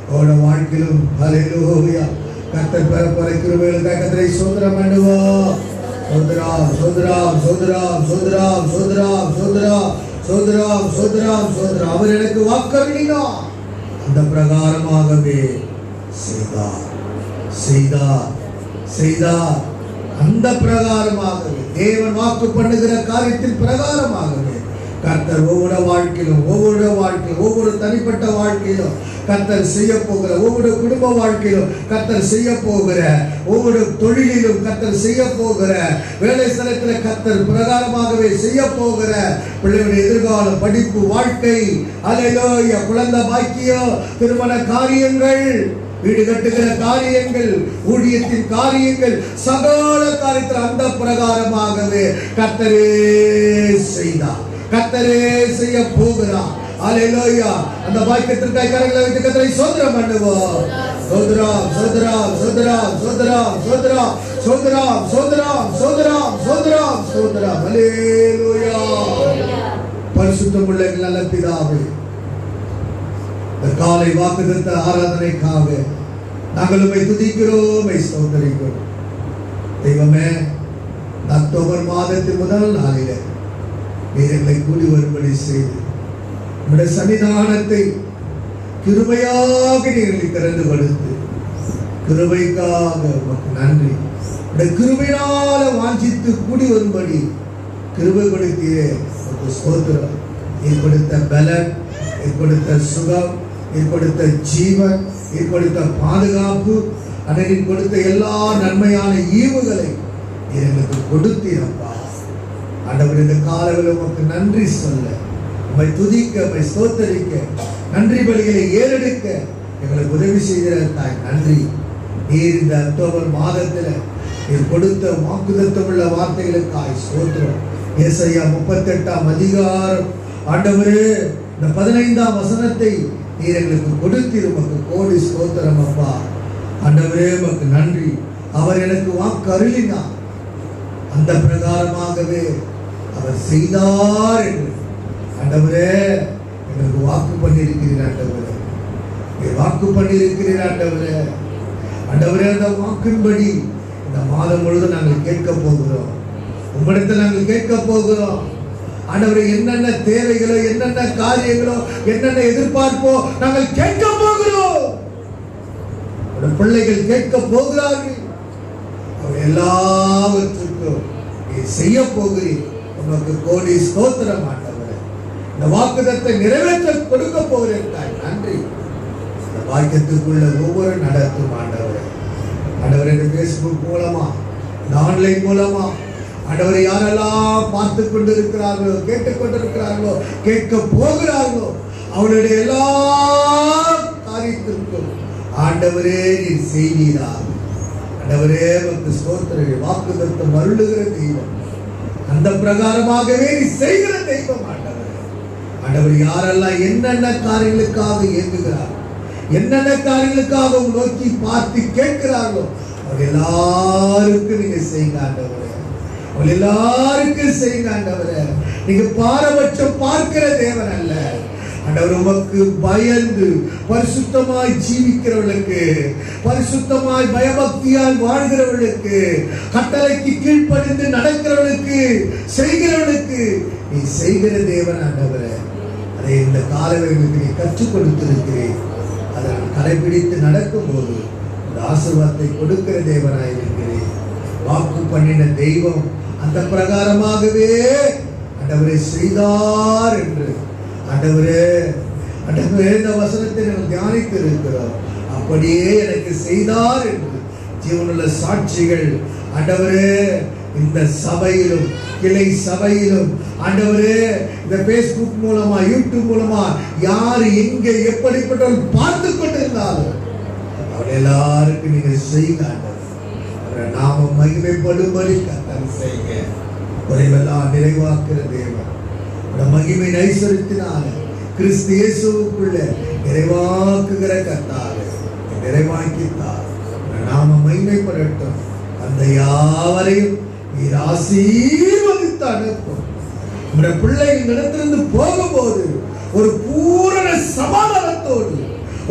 அவரோட வாழ்க்கையிலும் ஹல்லேலூயா கர்த்தர் பெற கிருபைகளுக்காக கர்த்தரை ஸ்தோத்திரம் பண்ணுவோம். சோதராம் சோதராம் சோதராம் சோதராம் சோதராம் சோதராம் சோதராம் சோதராம் சோதராம். அவர் எனக்கு வாக்களினார், அந்த பிரகாரமாகவே செய்தார் செய்தார் செய்தார். அந்த பிரகாரமாகவே தேவன் வாக்கு பண்ணுகிற காரியத்தின் பிரகாரமாகவே கர்த்தர் ஒவ்வொரு வாழ்க்கையிலும் ஒவ்வொரு தனிப்பட்ட வாழ்க்கையிலும் கர்த்தர் செய்ய போகிற ஒவ்வொரு குடும்ப வாழ்க்கையிலும் கர்த்தர் செய்ய போகிற ஒவ்வொரு தொழிலிலும் கர்த்தர் செய்ய போகிற வேலை ஸ்தலத்தில் கர்த்தர் பிரகாரமாகவே செய்ய போகிற பிள்ளைகளுடைய எதிர்காலம் படிப்பு வாழ்க்கை அல்லேலூயா குழந்தை பாக்கியம் திருமண காரியங்கள் வீடு கட்டுகிற காரியங்கள் ஊழியத்தின் காரியங்கள் சகல காரியத்தில் அந்த பிரகாரமாகவே கர்த்தரே செய்தார், கர்த்தரே செய்ய போகிறார். அல்லேலூயா. அந்த பாக்கியத்திற்காக கரங்களை வைத்து கர்த்தரை ஸ்தோத்திரம் பண்ணுவோம். சோதராம் சோதராம் சோதராம் சோதராம் சோதராம் சோதராம் சோதராம் சோதராம் சோதராம் சோதராம். அல்லேலூயா. பரிசுத்தமுள்ள நல்ல பிதாவே, இந்த காலை வாக்குத்தத்த ஆராதனைக்காக நாங்கள் உம்மை துதிக்கிறோம், ஸ்தோத்திரிக்கிறோம். தெய்வமே, அக்டோபர் மாதத்தின் முதல் நாளிலே நீர் எங்களை கூடி வரும்படி செய்து உம்முடைய சன்னிதானத்தை கிருபையாக நீர் திறந்து கொடுத்து கிருபைக்காக உமக்கு நன்றி. உம்முடைய கிருபையினால வாஞ்சித்து கூடி வரும்படி கிருபை கொடுத்தியே உமக்கு ஸ்தோத்திரம். நீர் கொடுத்த பலன், நீர் கொடுத்த சுகம், நீர் கொடுத்த ஜீவன், நீர் கொடுத்த பாதுகாப்பு, நீர் கொடுத்த எல்லா நன்மையான ஈவுகளை நீர் எங்களுக்கு கொடுத்தீரப்பா. ஆண்டவர், இந்த காலவில் உமக்கு நன்றி சொல்ல, உம்மை துதிக்க, உம்மை ஸ்தோத்தரிக்க, நன்றி பலிகளை ஏறெடுக்க எங்களுக்கு உதவி செய்ததற்காக நன்றி. நீர் இந்த அக்டோபர் மாதத்தில் நீர் கொடுத்த வாக்குத்தத்தமுள்ள வார்த்தைகளுக்காக ஸ்தோத்திரம். ஏசாயா 38ஆம் அதிகாரம் ஆண்டவரே இந்த 15ஆம் வசனத்தை நீர் எங்களுக்கு கொடுத்தீர். உமக்கு கோடி ஸ்தோத்திரம் அப்பா. ஆண்டவரே உமக்கு நன்றி. அவர் எனக்கு வாக்கு அருளினார், அந்த பிரகாரமாகவே அவர் செய்தார் என்று ஆண்டவரே எங்களுக்கு வாக்கு பண்ணியிருக்கிறீர். ஆண்டவரே வாக்கு பண்ணியிருக்கிறீர். ஆண்டவரே ஆண்டவரே அந்த வாக்கின்படி இந்த மாதம் முழுவதும் நாங்கள் கேட்க போகிறோம், உங்களிடத்தில் நாங்கள் கேட்க போகிறோம். ஆண்டவரே, என்னென்ன தேவைகளோ, என்னென்ன காரியங்களோ, என்னென்ன எதிர்பார்ப்போ நாங்கள் கேட்க போகிறோம். பிள்ளைகள் கேட்க போகிறார்கள். அவர் எல்லாவற்றுக்கும் செய்ய போகிறீர். உனக்கு கோடி ஸ்தோத்திரம் ஆண்டவரே. இந்த வாக்குத்தத்தை நிறைவேற்ற கொடுக்க போகிறேன் நன்றி. இந்த வாக்கியத்துக்குள்ள ஒவ்வொரு நடத்தும் ஆண்டவரே. ஆண்டவரே, இந்த பேஸ்புக் மூலமா, இந்த ஆன்லைன் மூலமா ஆண்டவரை யாரெல்லாம் பார்த்து கொண்டு இருக்கிறார்களோ, கேட்டுக் கொண்டிருக்கிறார்களோ, கேட்க போகிறார்களோ, அவருடைய எல்லா காரியத்திற்கும் ஆண்டவரே நீர் செய்வீராக. ஆண்டவரே உமக்கு ஸ்தோத்திரம். வாக்குத்தத்தம் அருளுகிற தெய்வம், அந்த பிரகாரமாகவே நீ செய்கிற தெய்வம் ஆண்டவரே. ஆண்டவர், யாரெல்லாம் என்னென்ன காரியங்களுக்காக இயங்குகிறார், என்னென்ன காரியங்களுக்காக நோக்கி பார்த்து கேட்கிறார்களோ, அவர் எல்லாருக்கும் நீங்க செய்யுங்க ஆண்டவரே. அவர் எல்லாருக்கும் செய்யுங்க ஆண்டவரே. நீங்க பாரபட்சம் பார்க்கிற தேவன் அல்ல ஆண்டவர். உமக்கு பயந்து பரிசுத்தமாய் ஜீவிக்கிறவர்களுக்கு, பரிசுத்தமாய் பயபக்தியால் வாழ்கிறவர்களுக்கு, கட்டளைக்கு கீழ்ப்படிந்து நடக்கிறவர்களுக்கு, செய்கிறவர்களுக்கு நீ செய்கிற தேவன் ஆண்டவரே. அதை இந்த காலவர்களுக்கு நீ கற்றுக் கொடுத்திருக்கிறேன். அதை கடைபிடித்து நடக்கும் போது இந்த ஆசீர்வாதத்தை கொடுக்கிற தேவனாய் இருக்கிறேன். வாக்கு பண்ணின தெய்வம் அந்த பிரகாரமாகவே ஆண்டவரே செய்தார் என்று ஆண்டவரே இந்த வசனத்தை நாங்கள் தியானித்து இருக்கிறோம். அப்படியே எனக்கு செய்தார் என்று ஜீவனுள்ள சாட்சிகள் ஆண்டவரே இந்த சபையிலும், கிளை சபையிலும் ஆண்டவரே இந்த பேஸ்புக் மூலமா, யூடியூப் மூலமா யார் எங்கே எப்படிப்பட்டவர்கள் பார்த்து கொண்டிருந்தாலும் அவர் எல்லாருக்கும் நீங்க செய்யுங்க ஆண்டவர். அவரை நாம மகிமைப்படும்படி கர்த்தர் செய்க. குறைவெல்லாம் நிறைவாக்குற தேவன் மகிமை ஐஸ்வரியத்தினால கிறிஸ்து இயேசுவுக்குள்ள நிறைவாக்குகிற கர்த்தாவே நிறைவாக்கித்தார். நாம மகிமைப்படட்டும். அந்த யாவரையும் நீர் ஆசீர்வதித்து அனுப்பும். உடைய பிள்ளைகள் இடத்திலிருந்து போகும்போது ஒரு பூரண சமாதானத்தோடு,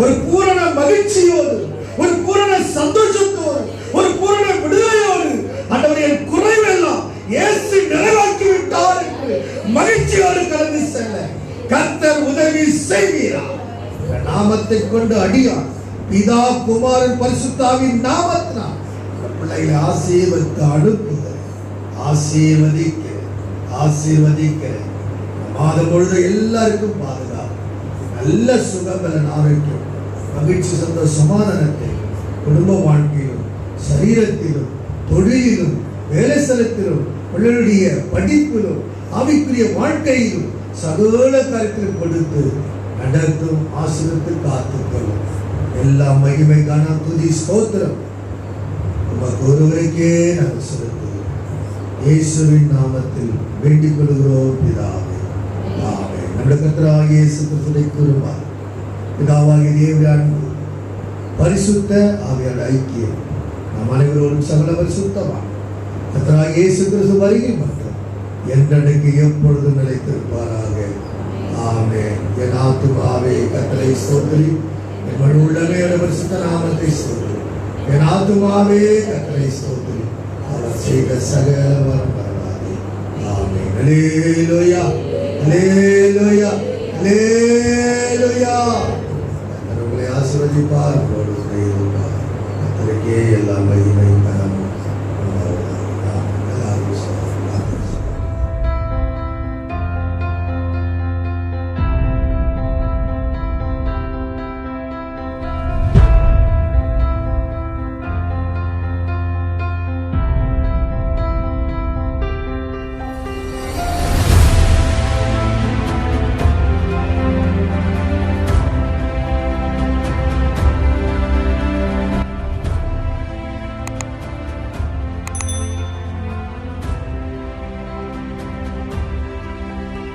ஒரு பூரண மகிழ்ச்சியோடு, ஒரு பூரண சந்தோஷத்தோடு, ஒரு பூரண விடுதலையோடு அவருடைய குறைவெல்லாம் இயேசு நிறைவாக்கி விட்டார் என்று மகிழ்ச்சியோடு கலந்து செல்ல கர்த்தர் உதவி செய்கிறார். நாமத்தை கொண்டு அடியான் பிதா குமாரன் பரிசுத்தாவின் நாமத்தினால் பிள்ளைகளை ஆசீர்வதித்து அனுப்புகிறேன், ஆசீர்வதிக்கிறேன், ஆசீர்வதிக்கிறேன். மாதம் பொழுது எல்லாருக்கும் பாதுகாப்பு, நல்ல சுகபலன், ஆரோக்கியம், மகிழ்ச்சி, சந்தோஷ, சமாதானத்தை குடும்ப வாழ்க்கையிலும், சரீரத்திலும், தொழிலிலும், வேலை ஸ்தலத்திலும், பிள்ளைகளுடைய படிப்பிலும், ஆவிக்குரிய வாழ்க்கையிலும் சகல காரியத்திலும் கொடுத்து நடத்தும், ஆசீர்வதித்து காத்துக்கொள்ளும். எல்லா மகிமை காண துதி ஸ்தோத்திரம் உமக்கு ஒருவருக்கே நாங்கள் செலுத்துகிறோம். இயேசுவின் நாமத்தில் வேண்டிக் கொள்கிறோம் பிதாவே, ஆமென். நம்முடைய கர்த்தராகிய இயேசு கிறிஸ்துவின் கிருபை, பிதாவாகிய தேவனுடைய அன்பு, பரிசுத்த ஆவியானவருடைய ஐக்கியம் நம் அனைவரோடும் சகல பரிசுத்தமான கர்த்தராகிய இயேசு கிறிஸ்து வருகை மற்றும் என்றென்றைக்கு எப்பொழுதும் நிலைத்திருப்பாராக. ஆமென். என் ஆத்துமாவே கர்த்தரை ஸ்தோத்திரி, என் முழு உள்ளமே பரிசுத்த நாமத்தை ஸ்தோத்திரி. என் ஆத்துமாவே கர்த்தரை ஸ்தோத்திரி, அவர் செய்த சகல வரலாறு. ஆமென். அல்லேலூயா, அல்லேலூயா, அல்லேலூயா. கர்த்தர் உங்களை ஆசீர்வதிப்பார், கர்த்தருக்கே எல்லா மகிமையும்